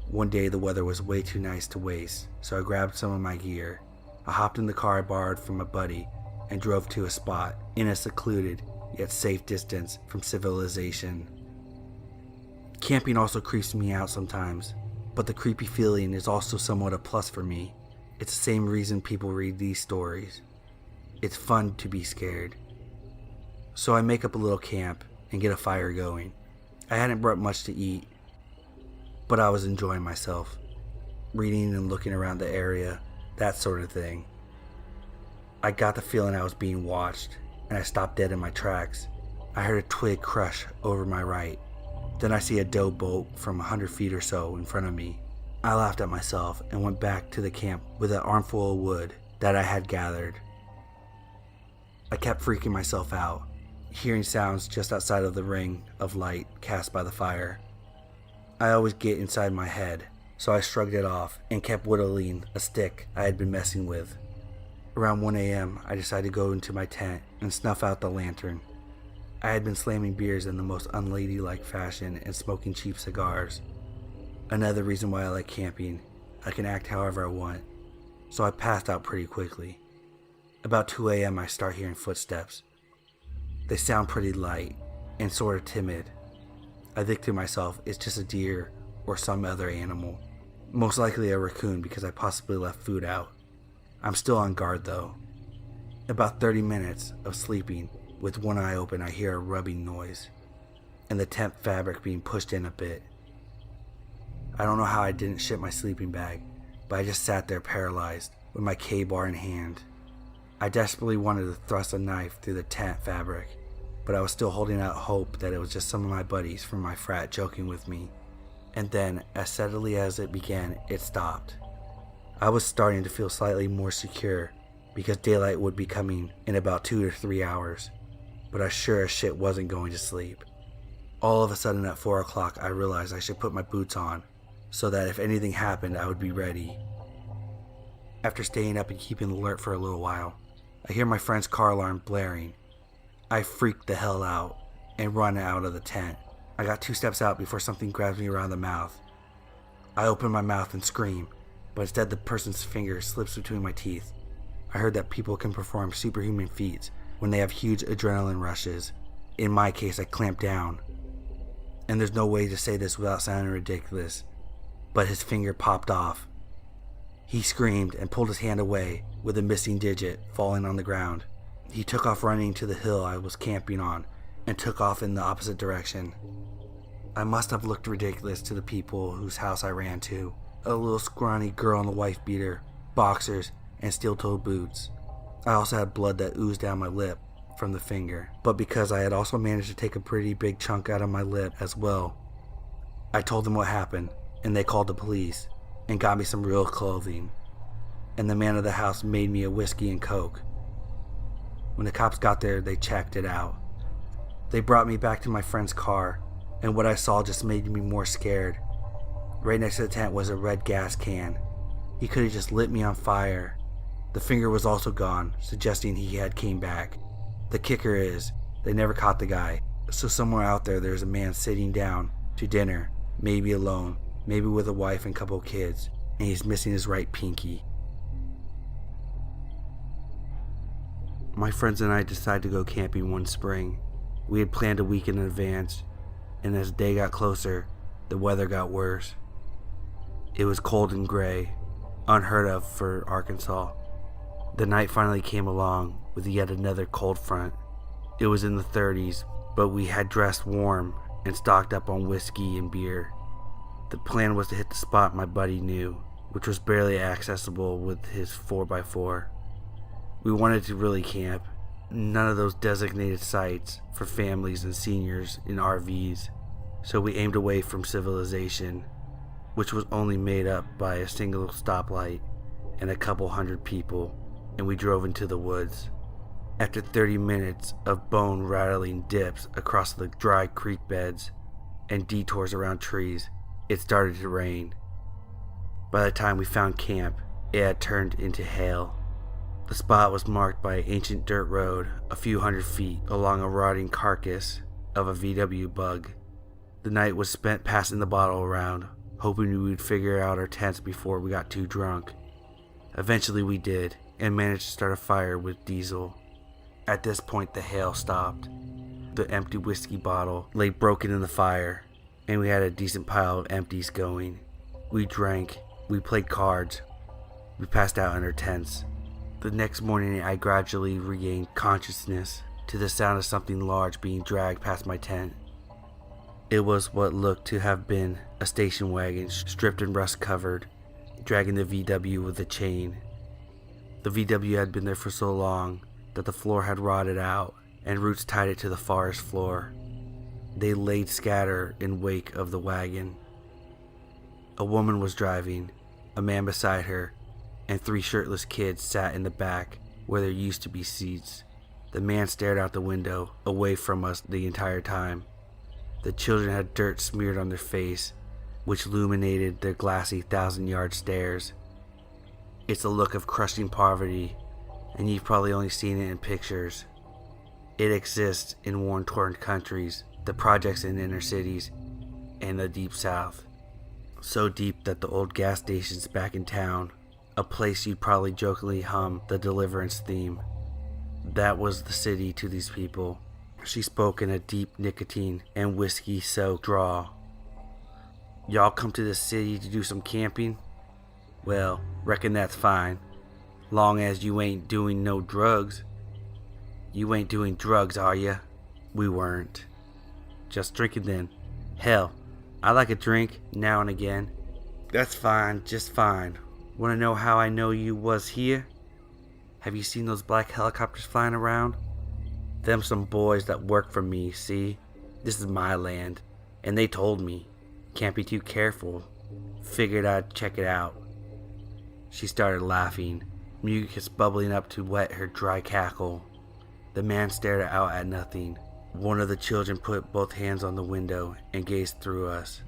One day the weather was way too nice to waste, so I grabbed some of my gear. I hopped in the car I borrowed from a buddy and drove to a spot in a secluded yet safe distance from civilization. Camping also creeps me out sometimes, but the creepy feeling is also somewhat a plus for me. It's the same reason people read these stories. It's fun to be scared. So I make up a little camp and get a fire going. I hadn't brought much to eat, but I was enjoying myself, reading and looking around the area, that sort of thing. I got the feeling I was being watched, and I stopped dead in my tracks. I heard a twig crush over my right. Then I see a doe bolt from 100 feet or so in front of me. I laughed at myself and went back to the camp with an armful of wood that I had gathered. I kept freaking myself out, hearing sounds just outside of the ring of light cast by the fire. I always get inside my head, so I shrugged it off and kept whittling a stick I had been messing with. Around 1 a.m., I decided to go into my tent and snuff out the lantern. I had been slamming beers in the most unladylike fashion and smoking cheap cigars. Another reason why I like camping, I can act however I want, so I passed out pretty quickly. About 2 a.m. I start hearing footsteps. They sound pretty light and sort of timid. I think to myself, it's just a deer or some other animal. Most likely a raccoon because I possibly left food out. I'm still on guard though. About 30 minutes of sleeping, with one eye open, I hear a rubbing noise, and the tent fabric being pushed in a bit. I don't know how I didn't shit my sleeping bag, but I just sat there paralyzed, with my K-bar in hand. I desperately wanted to thrust a knife through the tent fabric, but I was still holding out hope that it was just some of my buddies from my frat joking with me. And then, as steadily as it began, it stopped. I was starting to feel slightly more secure because daylight would be coming in about 2 to 3 hours, but I sure as shit wasn't going to sleep. All of a sudden at 4 o'clock, I realized I should put my boots on so that if anything happened, I would be ready. After staying up and keeping alert for a little while, I hear my friend's car alarm blaring. I freak the hell out and run out of the tent. I got 2 steps out before something grabs me around the mouth. I open my mouth and scream, but instead the person's finger slips between my teeth. I heard that people can perform superhuman feats when they have huge adrenaline rushes. In my case, I clamped down. And there's no way to say this without sounding ridiculous, but his finger popped off. He screamed and pulled his hand away with a missing digit falling on the ground. He took off running to the hill I was camping on and took off in the opposite direction. I must have looked ridiculous to the people whose house I ran to. A little scrawny girl in a wife beater, boxers, and steel-toed boots. I also had blood that oozed down my lip from the finger, but because I had also managed to take a pretty big chunk out of my lip as well, I told them what happened, and they called the police and got me some real clothing, and the man of the house made me a whiskey and coke. When the cops got there, they checked it out. They brought me back to my friend's car, and what I saw just made me more scared. Right next to the tent was a red gas can. He could have just lit me on fire. The finger was also gone, suggesting he had came back. The kicker is, they never caught the guy, so somewhere out there's a man sitting down to dinner, maybe alone, maybe with a wife and couple of kids, and he's missing his right pinky. My friends and I decided to go camping one spring. We had planned a week in advance, and as the day got closer, the weather got worse. It was cold and gray, unheard of for Arkansas. The night finally came along with yet another cold front. It was in the 30s, but we had dressed warm and stocked up on whiskey and beer. The plan was to hit the spot my buddy knew, which was barely accessible with his 4x4. We wanted to really camp, none of those designated sites for families and seniors in RVs, so we aimed away from civilization, which was only made up by a single stoplight and a couple hundred people, and we drove into the woods. After 30 minutes of bone-rattling dips across the dry creek beds and detours around trees, it started to rain. By the time we found camp, it had turned into hail. The spot was marked by an ancient dirt road a few hundred feet along a rotting carcass of a VW bug. The night was spent passing the bottle around, hoping we would figure out our tents before we got too drunk. Eventually we did, and managed to start a fire with diesel. At this point the hail stopped. The empty whiskey bottle lay broken in the fire, and we had a decent pile of empties going. We drank, we played cards, we passed out in our tents. The next morning I gradually regained consciousness to the sound of something large being dragged past my tent. It was what looked to have been a station wagon, stripped and rust covered, dragging the VW with a chain. The VW had been there for so long that the floor had rotted out and roots tied it to the forest floor. They laid scatter in wake of the wagon. A woman was driving, a man beside her, and 3 shirtless kids sat in the back where there used to be seats. The man stared out the window, away from us the entire time. The children had dirt smeared on their face, which illuminated their glassy 1,000-yard stares. It's a look of crushing poverty, and you've probably only seen it in pictures. It exists in war-torn countries, the projects in inner cities, and the deep south. So deep that the old gas stations back in town, a place you'd probably jokingly hum the Deliverance theme. That was the city to these people. She spoke in a deep nicotine and whiskey-soaked drawl. Y'all come to this city to do some camping? Well, reckon that's fine. Long as you ain't doing no drugs. You ain't doing drugs, are ya? We weren't. Just drinking then. Hell, I like a drink now and again. That's fine, just fine. Wanna know how I know you was here? Have you seen those black helicopters flying around? Them some boys that work for me, see? This is my land, and they told me. Can't be too careful. Figured I'd check it out. She started laughing, mucus bubbling up to wet her dry cackle. The man stared out at nothing. One of the children put both hands on the window and gazed through us.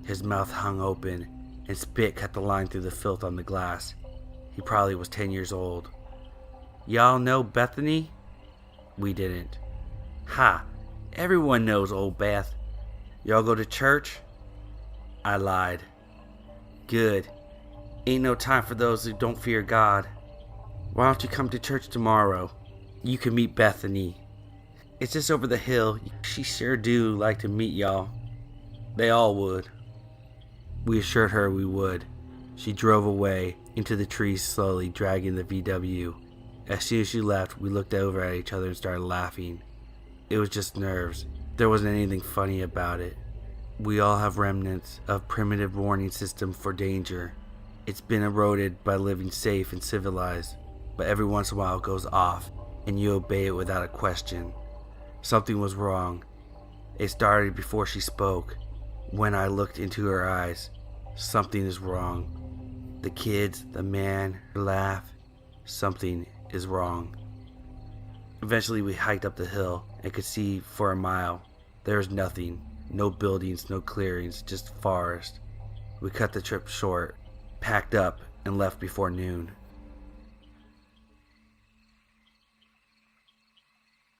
His mouth hung open, and spit cut the line through the filth on the glass. He probably was 10 years old. Y'all know Bethany? We didn't. Ha! Everyone knows old Beth. Y'all go to church? I lied. Good. Ain't no time for those who don't fear God. Why don't you come to church tomorrow? You can meet Bethany. It's just over the hill. She sure do like to meet y'all. They all would. We assured her we would. She drove away into the trees slowly, dragging the VW. As soon as she left, we looked over at each other and started laughing. It was just nerves. There wasn't anything funny about it. We all have remnants of primitive warning system for danger. It's been eroded by living safe and civilized, but every once in a while it goes off, and you obey it without a question. Something was wrong. It started before she spoke. When I looked into her eyes, something is wrong. The kids, the man, her laugh, something is wrong. Eventually we hiked up the hill and could see for a mile. There was nothing, no buildings, no clearings, just forest. We cut the trip short, packed up, and left before noon.